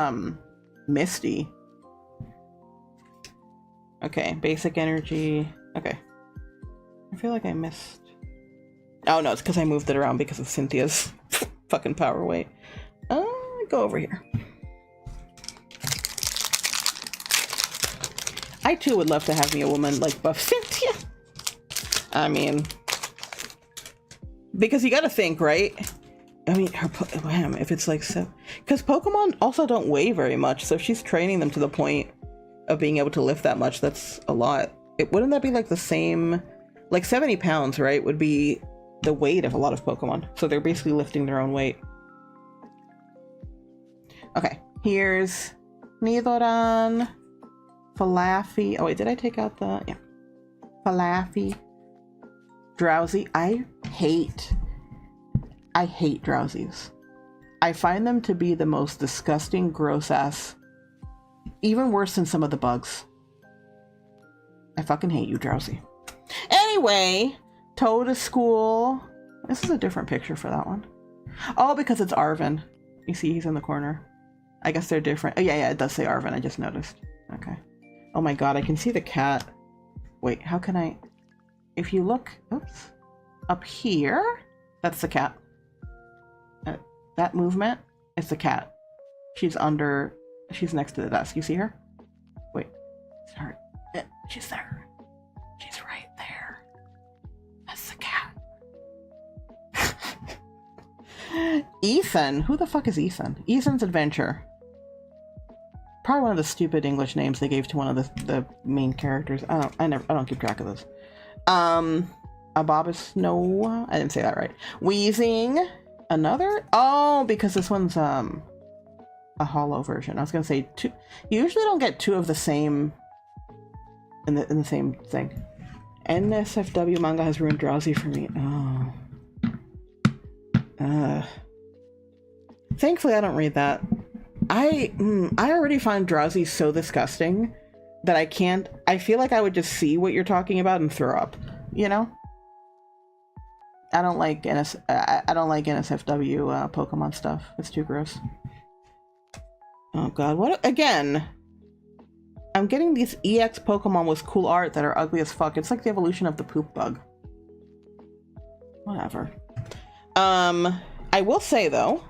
Misty. Okay, basic energy. Okay. I feel like I missed. Oh no, it's because I moved it around because of Cynthia's fucking power weight. Go over here. I too would love to have me a woman like buff Cynthia. I mean, because you gotta think, right? I mean, if it's like so, because Pokemon also don't weigh very much, so if she's training them to the point of being able to lift that much, that's a lot. Wouldn't that be like the same, like 70 pounds, right? Would be the weight of a lot of Pokemon. So they're basically lifting their own weight. Okay, here's Nidoran, Falafi. Oh wait, did I take out the, yeah. Falafi. Drowsy. I hate Drowsies. I find them to be the most disgusting, gross ass, even worse than some of the bugs. I fucking hate you, Drowsy. Anyway, Toadstool. This is a different picture for that one. Oh, because it's Arven. You see he's in the corner. I guess they're different. Oh, yeah, it does say Arven. I just noticed. Okay. Oh my god, I can see the cat. Wait, how can I... If you look, oops, up here, that's the cat. That movement is the cat. She's next to the desk. You see her? Wait, sorry. She's there. She's right there. That's the cat. Ethan. Who the fuck is Ethan? Ethan's Adventure. Probably one of the stupid English names they gave to one of the main characters. I don't keep track of this. Ababis, no, I didn't say that right. Wheezing, another. Oh, because this one's a hollow version. I was gonna say two. You usually don't get two of the same in the same thing. NSFW manga has ruined Drowsy for me. Oh. Thankfully, I don't read that. I already find Drowsy so disgusting that I can't. I feel like I would just see what you're talking about and throw up. You know. I don't like NSFW Pokemon stuff. It's too gross. Oh god, what again? I'm getting these EX Pokemon with cool art that are ugly as fuck. It's like the evolution of the poop bug. Whatever. I will say though,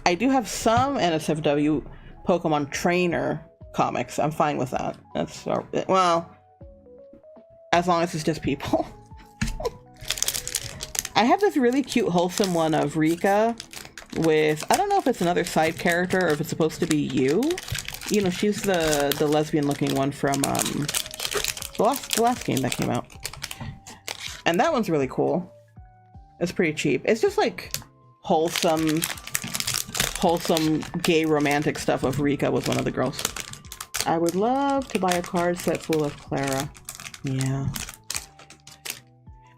I do have some NSFW Pokemon Trainer comics. I'm fine with that. That's well, as long as it's just people. I have this really cute, wholesome one of Rika with, I don't know if it's another side character or if it's supposed to be you. You know, she's the lesbian-looking one from the last game that came out. And that one's really cool. It's pretty cheap. It's just like wholesome gay romantic stuff of Rika with one of the girls. I would love to buy a card set full of Clara. Yeah.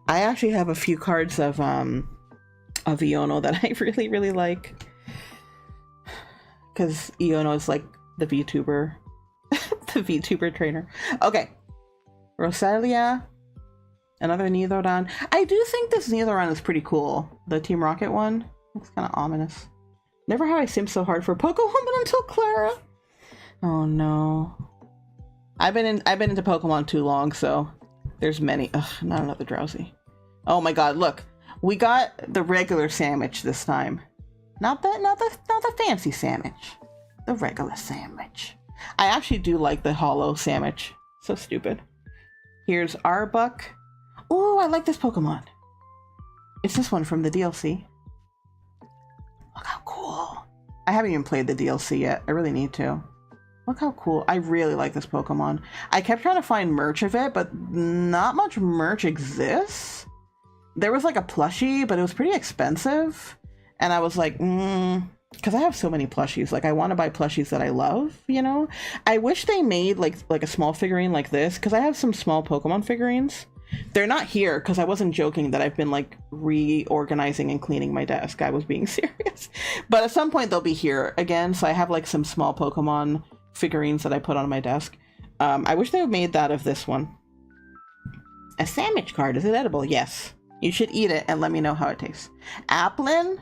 I actually have a few cards of Iono that I really, really like. Because Iono is like the VTuber. The VTuber trainer. Okay. Rosalia. Another Nidoran. I do think this Nidoran is pretty cool. The Team Rocket one. Looks kind of ominous. Never have I simmed so hard for Pokewoman until Clara. Oh no. I've been into Pokemon too long, so there's many. Ugh, not another Drowsy. Oh my god, look. We got the regular sandwich this time. Not the fancy sandwich. The regular sandwich. I actually do like the hollow sandwich. So stupid. Here's Arbok. Oh, I like this Pokemon. It's this one from the DLC. Look how cool. I haven't even played the DLC yet. I really need to. Look how cool. I really like this Pokemon. I kept trying to find merch of it, but not much merch exists. there was like a plushie, but it was pretty expensive. And I was like, because I have so many plushies. Like, I want to buy plushies that I love, you know? I wish they made like a small figurine like this, because I have some small Pokemon figurines. They're not here, because I wasn't joking that I've been like reorganizing and cleaning my desk. I was being serious. But at some point they'll be here again. So I have like some small Pokemon figurines that I put on my desk. I wish they had made that of this one. A sandwich card. Is it edible? Yes. You should eat it and let me know how it tastes. Applin?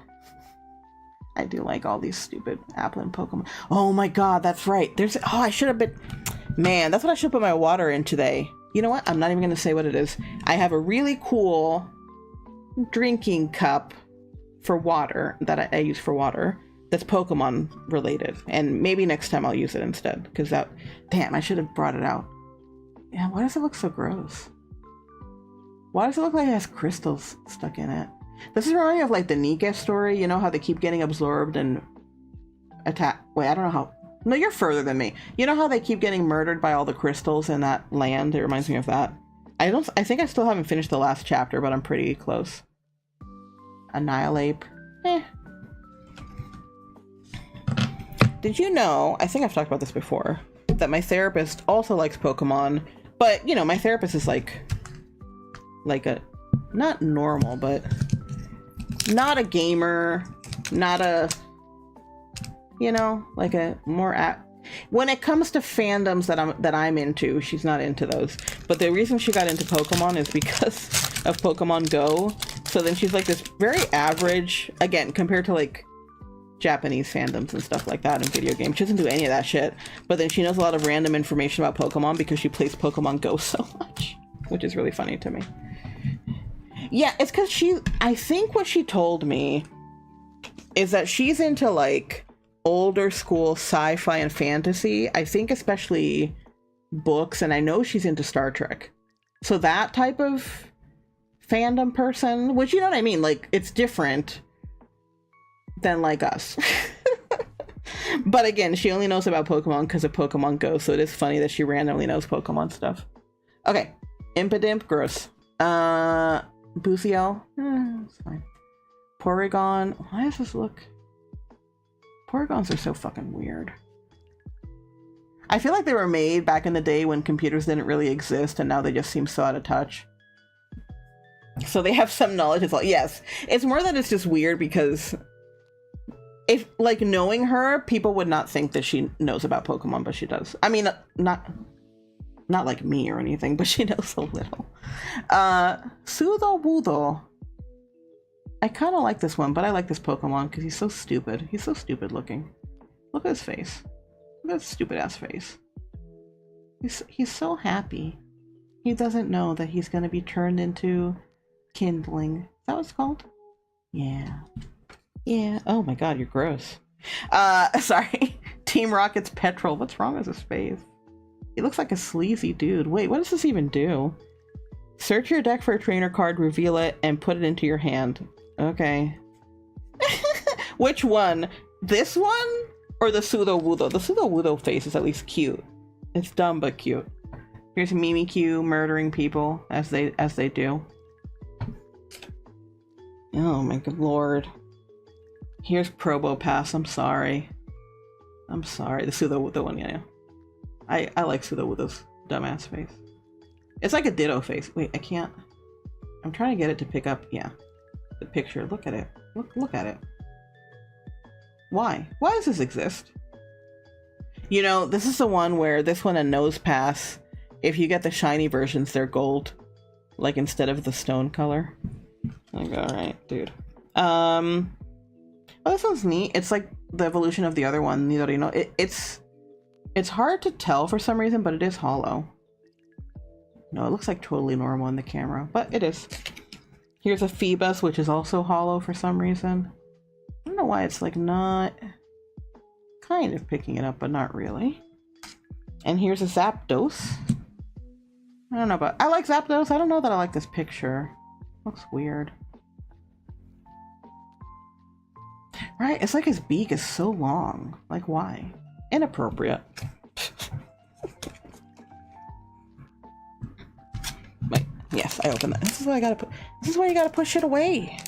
I do like all these stupid Applin Pokemon. Oh my god, that's right. I should have been... Man, that's what I should put my water in today. You know what? I'm not even going to say what it is. I have a really cool drinking cup for water that I use for water that's Pokemon related. And maybe next time I'll use it instead. Because that... Damn, I should have brought it out. Yeah, why does it look so gross? Why does it look like it has crystals stuck in it? This is reminding me of like the Nika story. You know how they keep getting absorbed and attack. Wait, I don't know how. No, you're further than me. You know how they keep getting murdered by all the crystals in that land? It reminds me of that. I think I still haven't finished the last chapter, but I'm pretty close. Annihilate. Did you know, I think I've talked about this before, that my therapist also likes Pokemon, but you know, my therapist is like a, not normal, but not a gamer, not a, you know, like a more when it comes to fandoms that I'm into, she's not into those. But the reason she got into Pokemon is because of Pokemon Go. So then she's like this very average, again, compared to like Japanese fandoms and stuff like that in video games. She doesn't do any of that shit. But then she knows a lot of random information about Pokemon because she plays Pokemon Go so much, which is really funny to me. Yeah, it's because I think what she told me is that she's into like older school sci-fi and fantasy. I think especially books, and I know she's into Star Trek. So that type of fandom person, which, you know what I mean? Like, it's different than like us. But again, she only knows about Pokemon because of Pokemon Go, so it is funny that she randomly knows Pokemon stuff. Okay, Impidimp, gross. Buziel, it's fine. Porygon, why does this look... Porygons are so fucking weird. I feel like they were made back in the day when computers didn't really exist, and now they just seem so out of touch. So they have some knowledge as well. Yes, it's more that it's just weird because if, like, knowing her, people would not think that she knows about Pokemon, but she does. I mean, not like me or anything, but she knows a little. Sudowoodo. I kind of like this one, but I like this Pokemon because he's so stupid. He's so stupid looking. Look at his face. Look at his stupid ass face. He's so happy. He doesn't know that he's going to be turned into kindling. Is that what it's called? Yeah. Yeah. Oh my god, you're gross. Sorry. Team Rocket's Petrol. What's wrong with his face? He looks like a sleazy dude. Wait, what does this even do? Search your deck for a trainer card, reveal it, and put it into your hand. Okay. Which one? This one? Or the Sudowoodo? The Sudowoodo face is at least cute. It's dumb but cute. Here's Mimikyu murdering people as they do. Oh my good lord. Here's Probopass. I'm sorry. I'm sorry. The Sudowoodo one, yeah. I like Sudowoodo's dumbass face. It's like a Ditto face. Wait, I can't. I'm trying to get it to pick up. Yeah, the picture. Look at it. Look at it. Why? Why does this exist? You know, this is the one where this one and Nosepass, if you get the shiny versions, they're gold, like instead of the stone color. Like, all right, dude. Oh, this one's neat. It's like the evolution of the other one. You know, it's hard to tell for some reason, but it is hollow. No, it looks like totally normal in the camera, but it is. Here's a Phoebus, which is also hollow for some reason. I don't know why it's like not... Kind of picking it up, but not really. And here's a Zapdos. I don't know, but I like Zapdos. I don't know that I like this picture. Looks weird. Right? It's like his beak is so long. Like, why? Inappropriate. Yes, I opened that. This is why I gotta put. This is why you gotta push it away,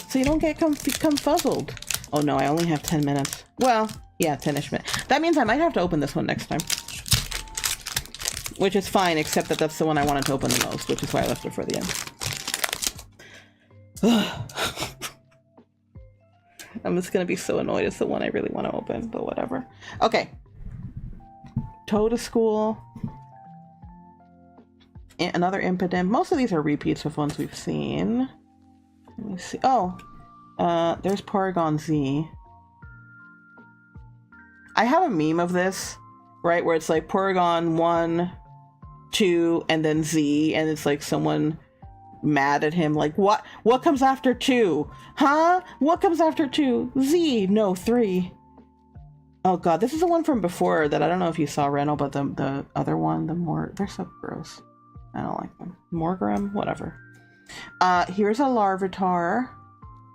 so you don't become fuzzled. Oh no, I only have 10 minutes. Well, yeah, 10ish minutes. That means I might have to open this one next time, which is fine, except that that's the one I wanted to open the most, which is why I left it for the end. I'm just gonna be so annoyed. It's the one I really want to open, but whatever. Okay. Toe to School. Another Impidimp. Most of these are repeats of ones we've seen. Let me see. Oh, there's POKEMONZZZZ. I have a meme of this, right, where it's like Porygon 1, 2, and then Z, and it's like someone mad at him, like, what comes after 2? Huh? What comes after 2? Z. No, 3. Oh god, this is the one from before that I don't know if you saw, Reno, but the other one, they're so gross. I don't like them. Morgrem, whatever. Here's a Larvitar.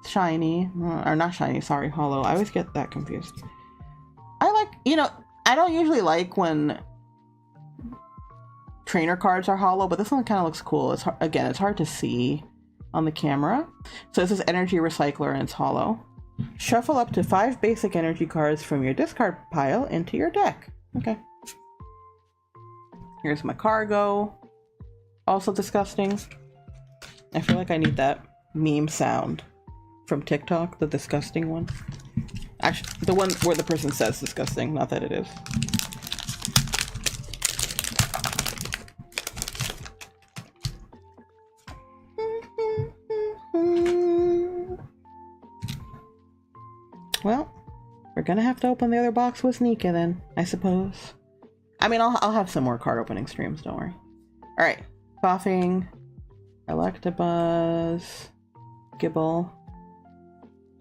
Shiny. Or not shiny, sorry, hollow. I always get that confused. I like, I don't usually like when trainer cards are hollow, but this one kind of looks cool. It's hard to see on the camera. So this is Energy Recycler and it's hollow. Shuffle up to 5 basic energy cards from your discard pile into your deck. Okay. Here's my Cargo. Also disgusting. I feel like I need that meme sound from TikTok, the disgusting one. Actually, the one where the person says disgusting, not that it is. Well, we're gonna have to open the other box with Nika then, I suppose. I mean, I'll have some more card opening streams, don't worry. Alright. Coughing. Electabuzz. Gibble.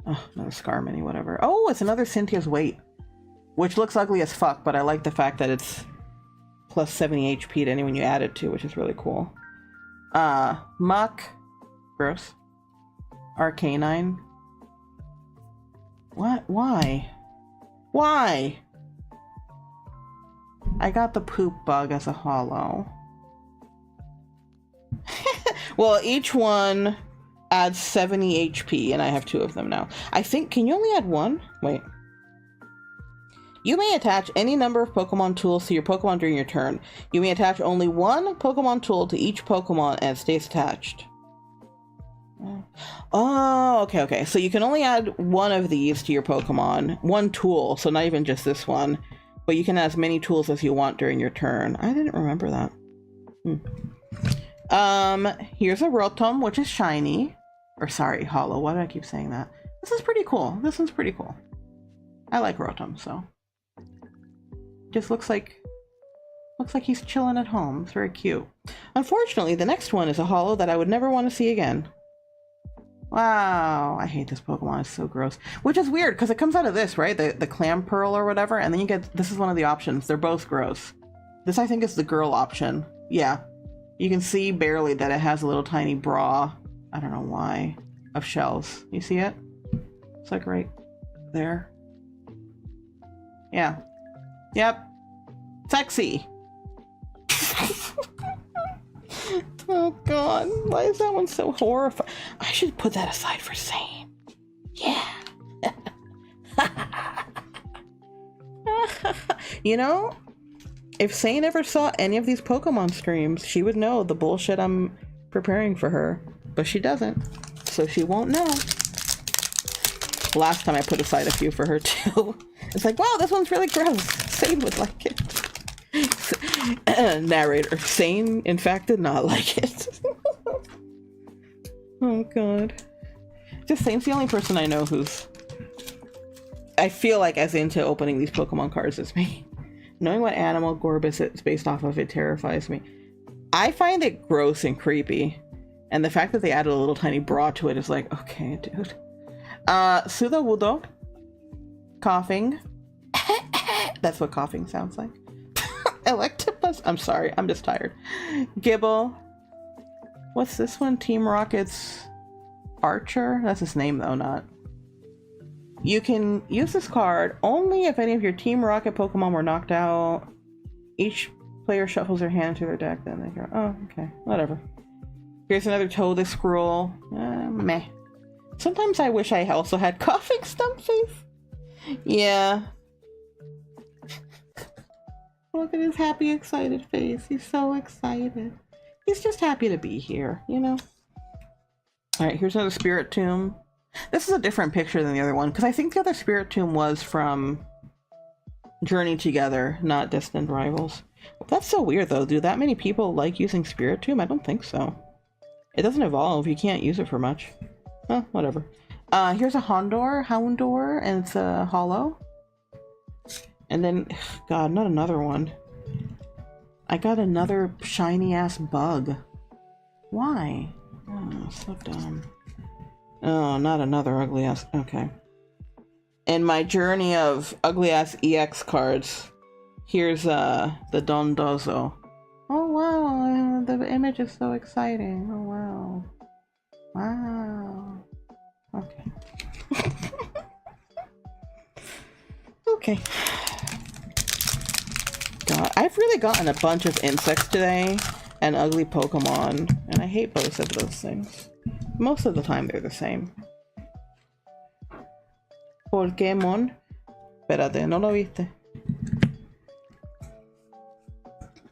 Oh, another Skarmory, whatever. Oh, it's another Cynthia's Weight. Which looks ugly as fuck, but I like the fact that it's plus 70 HP to anyone you add it to, which is really cool. Muck. Gross. Arcanine. What? Why? Why? I got the Poop Bug as a hollow. Well, each one adds 70 HP, and I have 2 of them now. I think, can you only add 1? Wait. You may attach any number of Pokemon tools to your Pokemon during your turn. You may attach only 1 Pokemon tool to each Pokemon and it stays attached. Oh, okay. So you can only add 1 of these to your Pokemon. 1 tool, so not even just this one. But you can add as many tools as you want during your turn. I didn't remember that. Here's a Rotom, which is shiny. Or sorry, hollow. Why do I keep saying that? This is pretty cool. This one's pretty cool. I like Rotom, so. Just looks like he's chilling at home. It's very cute. Unfortunately, the next one is a hollow that I would never want to see again. Wow, I hate this Pokemon. It's so gross. Which is weird, because it comes out of this, right? The Clam Pearl or whatever, and then you get, this is one of the options. They're both gross. This, I think, is the girl option. Yeah. You can see barely that it has a little tiny bra, I don't know why, of shells. You see it? It's like right there. Yeah. Yep. Sexy. Oh god, why is that one so horrifying? I should put that aside for Sane. Yeah. You know, if Sane ever saw any of these Pokemon streams, she would know the bullshit I'm preparing for her. But she doesn't, so she won't know. Last time I put aside a few for her too. It's like, wow, this one's really gross. Sane would like it. Narrator, Sane in fact did not like it. Oh god. Just Sane's the only person I know who's, I feel like, as into opening these Pokemon cards as me. Knowing what animal Gorbis is based off of, it terrifies me. I find it gross and creepy. And the fact that they added a little tiny bra to it is like, okay, dude. Sudowoodo. Coughing. That's what coughing sounds like. Electabuzz. I'm sorry, I'm just tired. Gibble. What's this one? Team Rocket's Archer? That's his name though, not. You can use this card only if any of your Team Rocket Pokemon were knocked out. Each player shuffles their hand into their deck, then they go, oh, okay, whatever. Here's another Toad Scroll. Meh. Sometimes I wish I also had coughing stump face. Yeah. Look at his happy, excited face. He's so excited. He's just happy to be here, you know? Alright, here's another Spirit Tomb. This is a different picture than the other one, because I think the other Spirit Tomb was from Journey Together, not Distant Rivals. That's so weird, though. Do that many people like using Spirit Tomb? I don't think so. It doesn't evolve. You can't use it for much. Oh, whatever. Here's a Houndour, and it's a hollow. And then, God, not another one. I got another shiny-ass bug. Why? Oh, so dumb. Oh, not another ugly-ass... Okay. In my journey of ugly-ass EX cards, here's the Dondozo. Oh, wow. The image is so exciting. Oh, wow. Wow. Okay. Okay. God, I've really gotten a bunch of insects today and ugly Pokemon, and I hate both of those things. Most of the time they're the same. Pokémon. Espérate, no lo viste.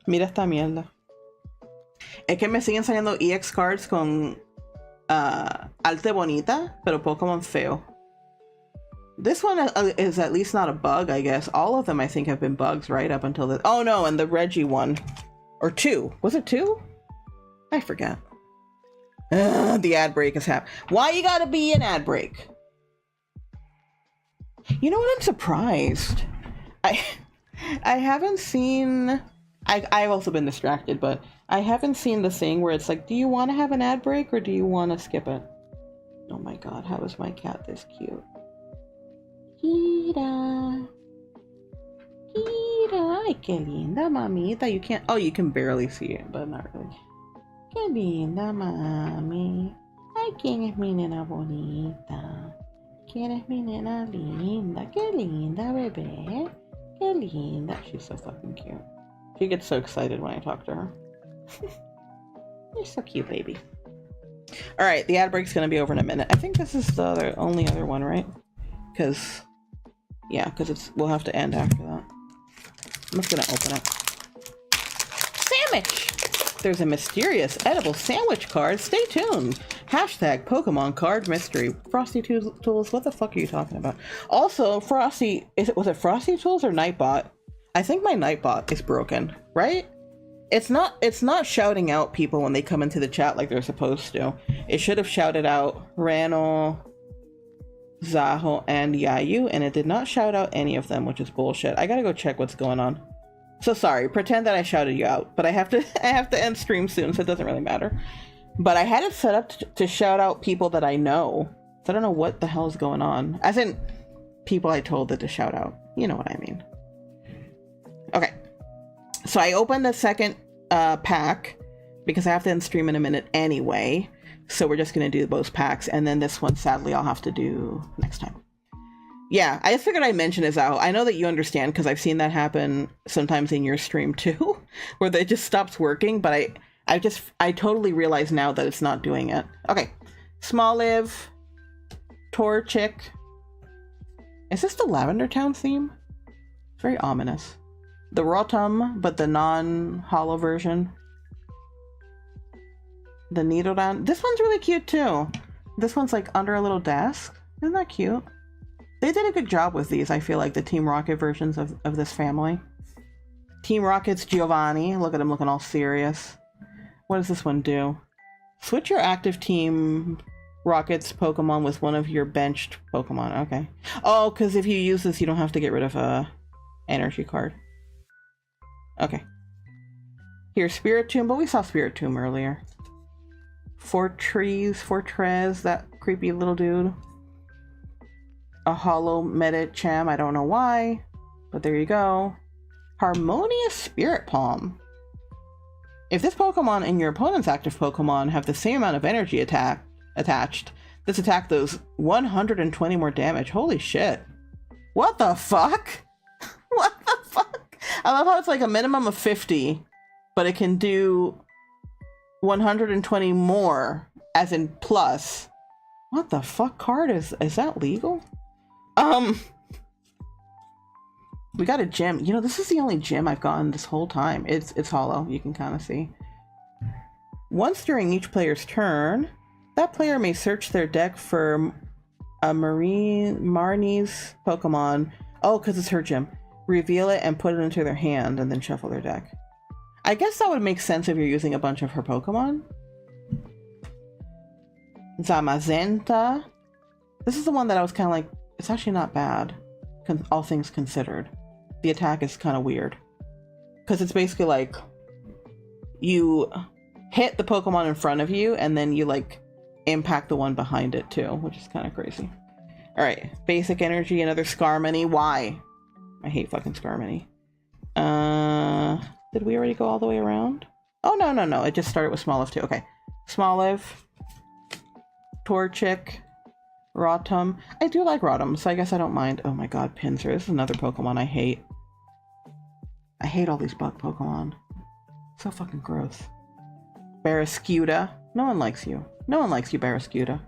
Mira esta mierda. Es que me siguen saliendo EX cards con arte bonita, pero Pokémon feo. This one is at least not a bug, I guess. All of them, I think, have been bugs right up until this. Oh no, and the Reggie one. Or two. Was it two? I forget. The ad break is happening. Why you gotta be an ad break? You know what? I'm surprised. I haven't seen... I've also been distracted, but I haven't seen the thing where it's like, do you want to have an ad break or do you want to skip it? Oh my god, how is my cat this cute? Kira. Kira. Ay, qué linda, mamita. You can't... Oh, you can barely see it, but not really. Qué linda, mami. Ay, ¿quién es mi nena bonita? ¿Quién es mi nena linda? Qué linda, bebé. Qué linda. She's so fucking cute. She gets so excited when I talk to her. You're so cute, baby. Alright, the ad break's gonna be over in a minute. I think this is the only other one, right? Because... Yeah, because we'll have to end after that. I'm just gonna open it. Sandwich! There's a mysterious edible sandwich card. Stay tuned. Hashtag Pokemon card mystery. Frosty Tools, what the fuck are you talking about? Also, Frosty, was it Frosty Tools or Nightbot? I think my Nightbot is broken, right? It's not shouting out people when they come into the chat like they're supposed to. It should have shouted out Rano, Zaho, and Yayu, and it did not shout out any of them, which is bullshit. I gotta go check what's going on. So sorry, pretend that I shouted you out, but I have to end stream soon, so it doesn't really matter. But I had it set up to shout out people that I know, so I don't know what the hell is going on. As in, people I told it to shout out. You know what I mean. Okay. So I opened the second pack, because I have to end stream in a minute anyway. So we're just going to do both packs, and then this one, sadly, I'll have to do next time. Yeah, I just figured I'd mention this out. I know that you understand, because I've seen that happen sometimes in your stream too, where it just stops working, but I totally realize now that it's not doing it. Okay, Smoliv, Torchic. Is this the Lavender Town theme? It's very ominous. The Rotom, but the non-hollow version. The Nidoran. This one's really cute too. This one's like under a little desk. Isn't that cute? They did a good job with these, I feel like, the Team Rocket versions of this family. Team Rocket's Giovanni. Look at him looking all serious. What does this one do? Switch your active Team Rocket's Pokemon with one of your benched Pokemon. Okay. Oh, because if you use this, you don't have to get rid of a energy card. Okay. Here's Spirit Tomb, but we saw Spirit Tomb earlier. Fortress, that creepy little dude. A hollow Medicham, I don't know why, but there you go. Harmonious Spirit Palm. If this Pokemon and your opponent's active Pokemon have the same amount of energy attached, this attack does 120 more damage. Holy shit. What the fuck? What the fuck? I love how it's like a minimum of 50, but it can do 120 more, as in plus. What the fuck card is that legal? We got a gem. You know, this is the only gem I've gotten this whole time. It's hollow. You can kind of see. Once during each player's turn, that player may search their deck for a Marnie's Pokemon. Oh, because it's her gem. Reveal it and put it into their hand and then shuffle their deck. I guess that would make sense if you're using a bunch of her Pokemon. Zamazenta. This is the one that I was kind of like, it's actually not bad, all things considered. The attack is kind of weird. Because it's basically like, you hit the Pokemon in front of you, and then you like impact the one behind it too, which is kind of crazy. Alright, basic energy, another Skarmory. Why? I hate fucking Skarmory. Did we already go all the way around? Oh, no. It just started with Smoliv too. Okay. Smoliv. Torchic. Rotom. I do like Rotom, so I guess I don't mind. Oh my god, Pinsir. This is another Pokemon I hate. I hate all these bug Pokemon. So fucking gross. Barraskewda. No one likes you. No one likes you, Barraskewda.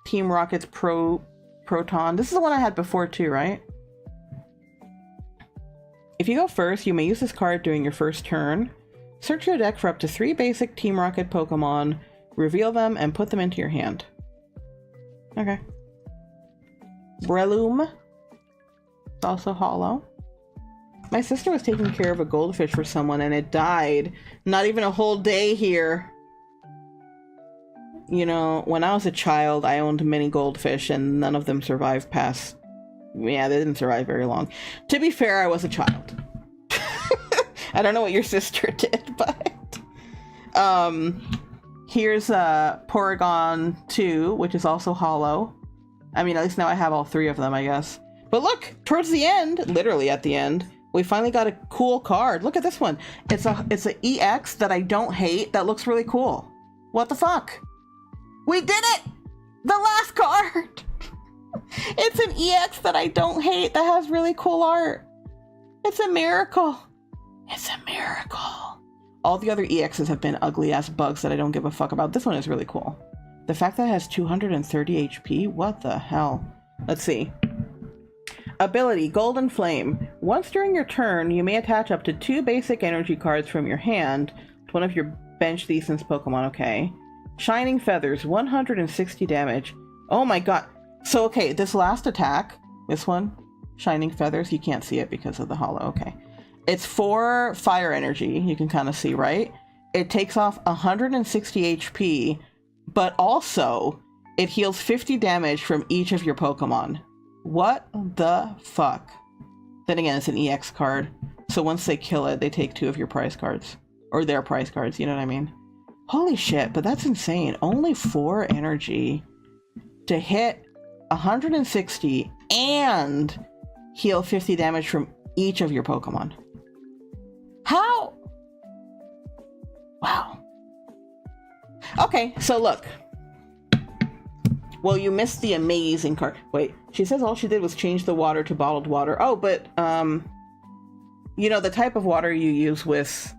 Team Rocket's Proton. This is the one I had before too, right? If you go first, you may use this card during your first turn. Search your deck for up to 3 basic Team Rocket Pokemon, reveal them, and put them into your hand. Okay. Breloom. It's also hollow. My sister was taking care of a goldfish for someone and it died. Not even a whole day here. You know, when I was a child, I owned many goldfish and none of them survived past... Yeah, they didn't survive very long. To be fair, I was a child. I don't know what your sister did, but... Here's Porygon 2, which is also hollow. I mean, at least now I have all 3 of them, I guess. But look, towards the end, literally at the end, we finally got a cool card. Look at this one. It's a EX that I don't hate that looks really cool. What the fuck? We did it! The last card! It's an EX that I don't hate that has really cool art. It's a miracle. It's a miracle. All the other EXs have been ugly ass bugs that I don't give a fuck about. This one is really cool. The fact that it has 230 HP? What the hell? Let's see. Ability, Golden Flame. Once during your turn, you may attach up to 2 basic energy cards from your hand to one of your bench decent Pokemon, okay? Shining Feathers, 160 damage. Oh my god. So, okay, this last attack, this one, Shining Feathers, you can't see it because of the hollow, okay. It's 4 fire energy, you can kind of see, right? It takes off 160 HP, but also it heals 50 damage from each of your Pokemon. What the fuck? Then again, it's an EX card, so once they kill it, they take 2 of your prize cards. Or their prize cards, you know what I mean? Holy shit, but that's insane. Only 4 energy to hit 160 and heal 50 damage from each of your Pokemon. How? Wow. Okay, so look. Well, you missed the amazing card. Wait, she says all she did was change the water to bottled water. Oh, but, you know, the type of water you use with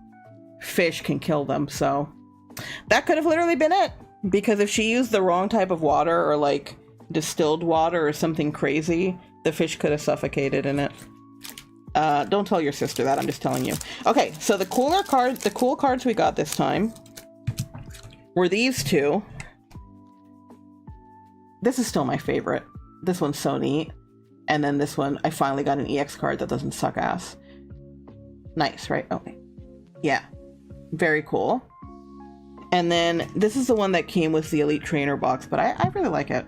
fish can kill them, so that could have literally been it. Because if she used the wrong type of water or, like, distilled water or something crazy, the fish could have suffocated in it. Don't tell your sister that, I'm just telling you. Okay, so the cool cards we got this time were these 2. This is still my favorite. This one's so neat. And then this one, I finally got an EX card that doesn't suck ass. Nice, right? Okay. Yeah. Very cool. And then this is the one that came with the Elite Trainer box, but I really like it.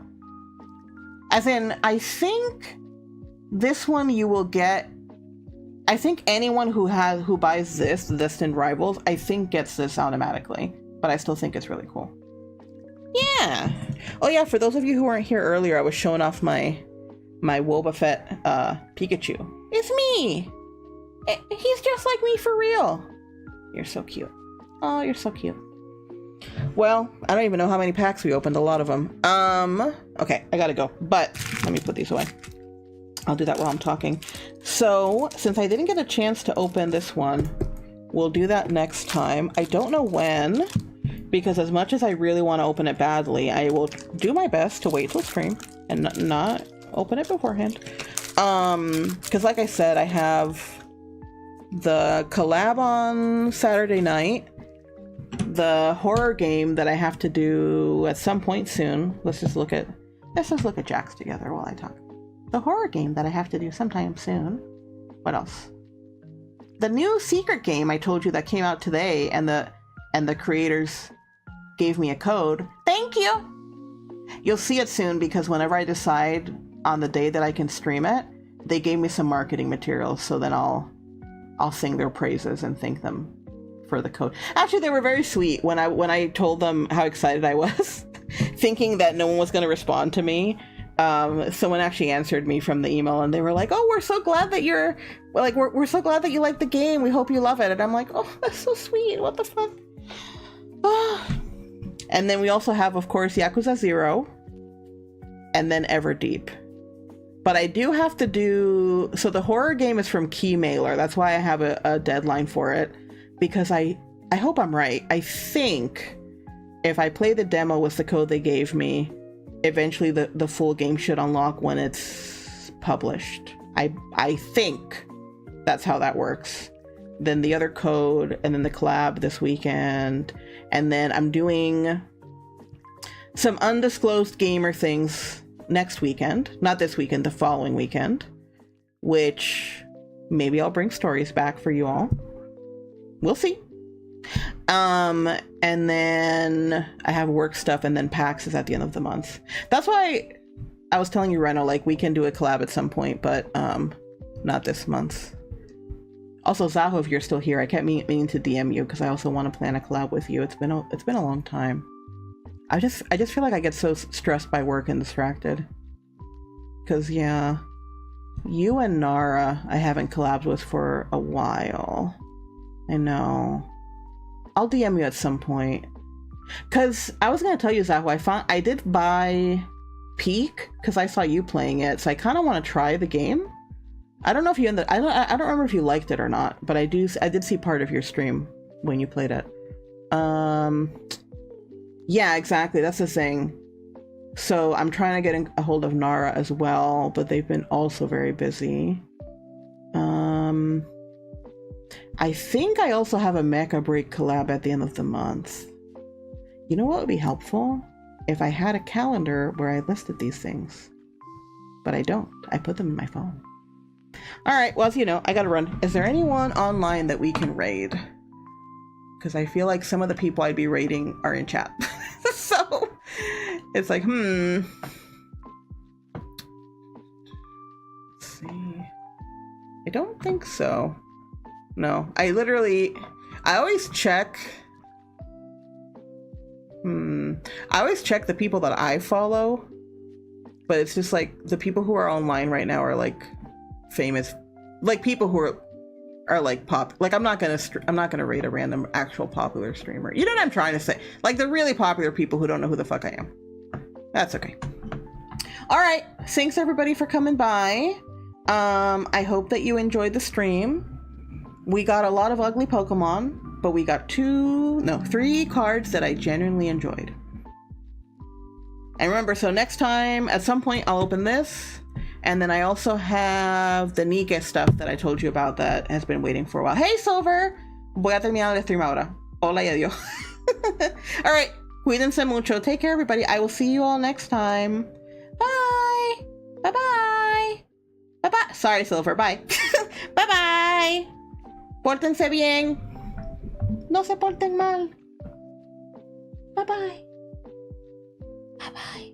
As in, I think this one you will get... I think anyone who buys this, the Destined Rivals, I think gets this automatically. But I still think it's really cool. Yeah! Oh yeah, for those of you who weren't here earlier, I was showing off my Wobbuffet Pikachu. It's me! He's just like me for real. You're so cute. Oh, you're so cute. Well, I don't even know how many packs we opened. A lot of them. Okay, I gotta go. But, let me put these away. I'll do that while I'm talking. So, since I didn't get a chance to open this one, we'll do that next time. I don't know when, because as much as I really want to open it badly, I will do my best to wait till stream and not open it beforehand. Because like I said, I have the collab on Saturday night, the horror game that I have to do at some point soon. Let's just look at Jax together while I talk. The horror game that I have to do sometime soon. What else? The new secret game I told you that came out today, and the creators gave me a code. Thank you! You'll see it soon, because whenever I decide on the day that I can stream it, they gave me some marketing materials, so then I'll sing their praises and thank them for the code. Actually, they were very sweet when I told them how excited I was, thinking that no one was going to respond to me. Someone actually answered me from the email, and they were like, "Oh, we're so glad that you're like, we're so glad that you like the game. We hope you love it." And I'm like, "Oh, that's so sweet. What the fuck?" And then we also have, of course, Yakuza 0, and then Everdeep. But I do have to do, so the horror game is from Keymailer. That's why I have a deadline for it, because I hope I'm right. I think if I play the demo with the code they gave me, eventually the full game should unlock when it's published. I think that's how that works. Then the other code, and then the collab this weekend. And then I'm doing some undisclosed gamer things next weekend. Not this weekend, the following weekend. Which maybe I'll bring stories back for you all. We'll see. And then I have work stuff, and then PAX is at the end of the month. That's why I was telling you, Reno, like, we can do a collab at some point, but not this month. Also, Zaho, if you're still here, I kept meaning to DM you because I also want to plan a collab with you. It's been a long time. I just feel like I get so stressed by work and distracted. Cause yeah, you and Nara I haven't collabed with for a while. I know. I'll DM you at some point. Cause I was gonna tell you, Zaho, I did buy Peak because I saw you playing it, so I kind of want to try the game. I don't know if you I don't remember if you liked it or not, but I did see part of your stream when you played it. Yeah, exactly. That's the thing. So I'm trying to get a hold of Nara as well, but they've been also very busy. I think I also have a Mecha Break collab at the end of the month. You know what would be helpful? If I had a calendar where I listed these things. But I don't. I put them in my phone. Alright, well, as you know, I gotta run. Is there anyone online that we can raid? Because I feel like some of the people I'd be raiding are in chat. So, it's like, Let's see. I don't think so. No, I always check. I always check the people that I follow. But it's just like, the people who are online right now are like famous, like people who are like pop, like I'm not gonna rate a random actual popular streamer. You know what I'm trying to say? Like the really popular people who don't know who the fuck I am. That's okay. All right, thanks everybody for coming by. I hope that you enjoyed the stream. We got a lot of ugly Pokemon, but we got 3 cards that I genuinely enjoyed. And remember, so next time at some point I'll open this. And then I also have the Nika stuff that I told you about that has been waiting for a while. Hey, Silver! Voy a terminar el stream ahora. Hola y adiós. Alright, cuídense mucho. Take care, everybody. I will see you all next time. Bye! Bye-bye! Bye-bye! Sorry, Silver. Bye. Bye-bye! Pórtense bien. No se porten mal. Bye-bye. Bye-bye.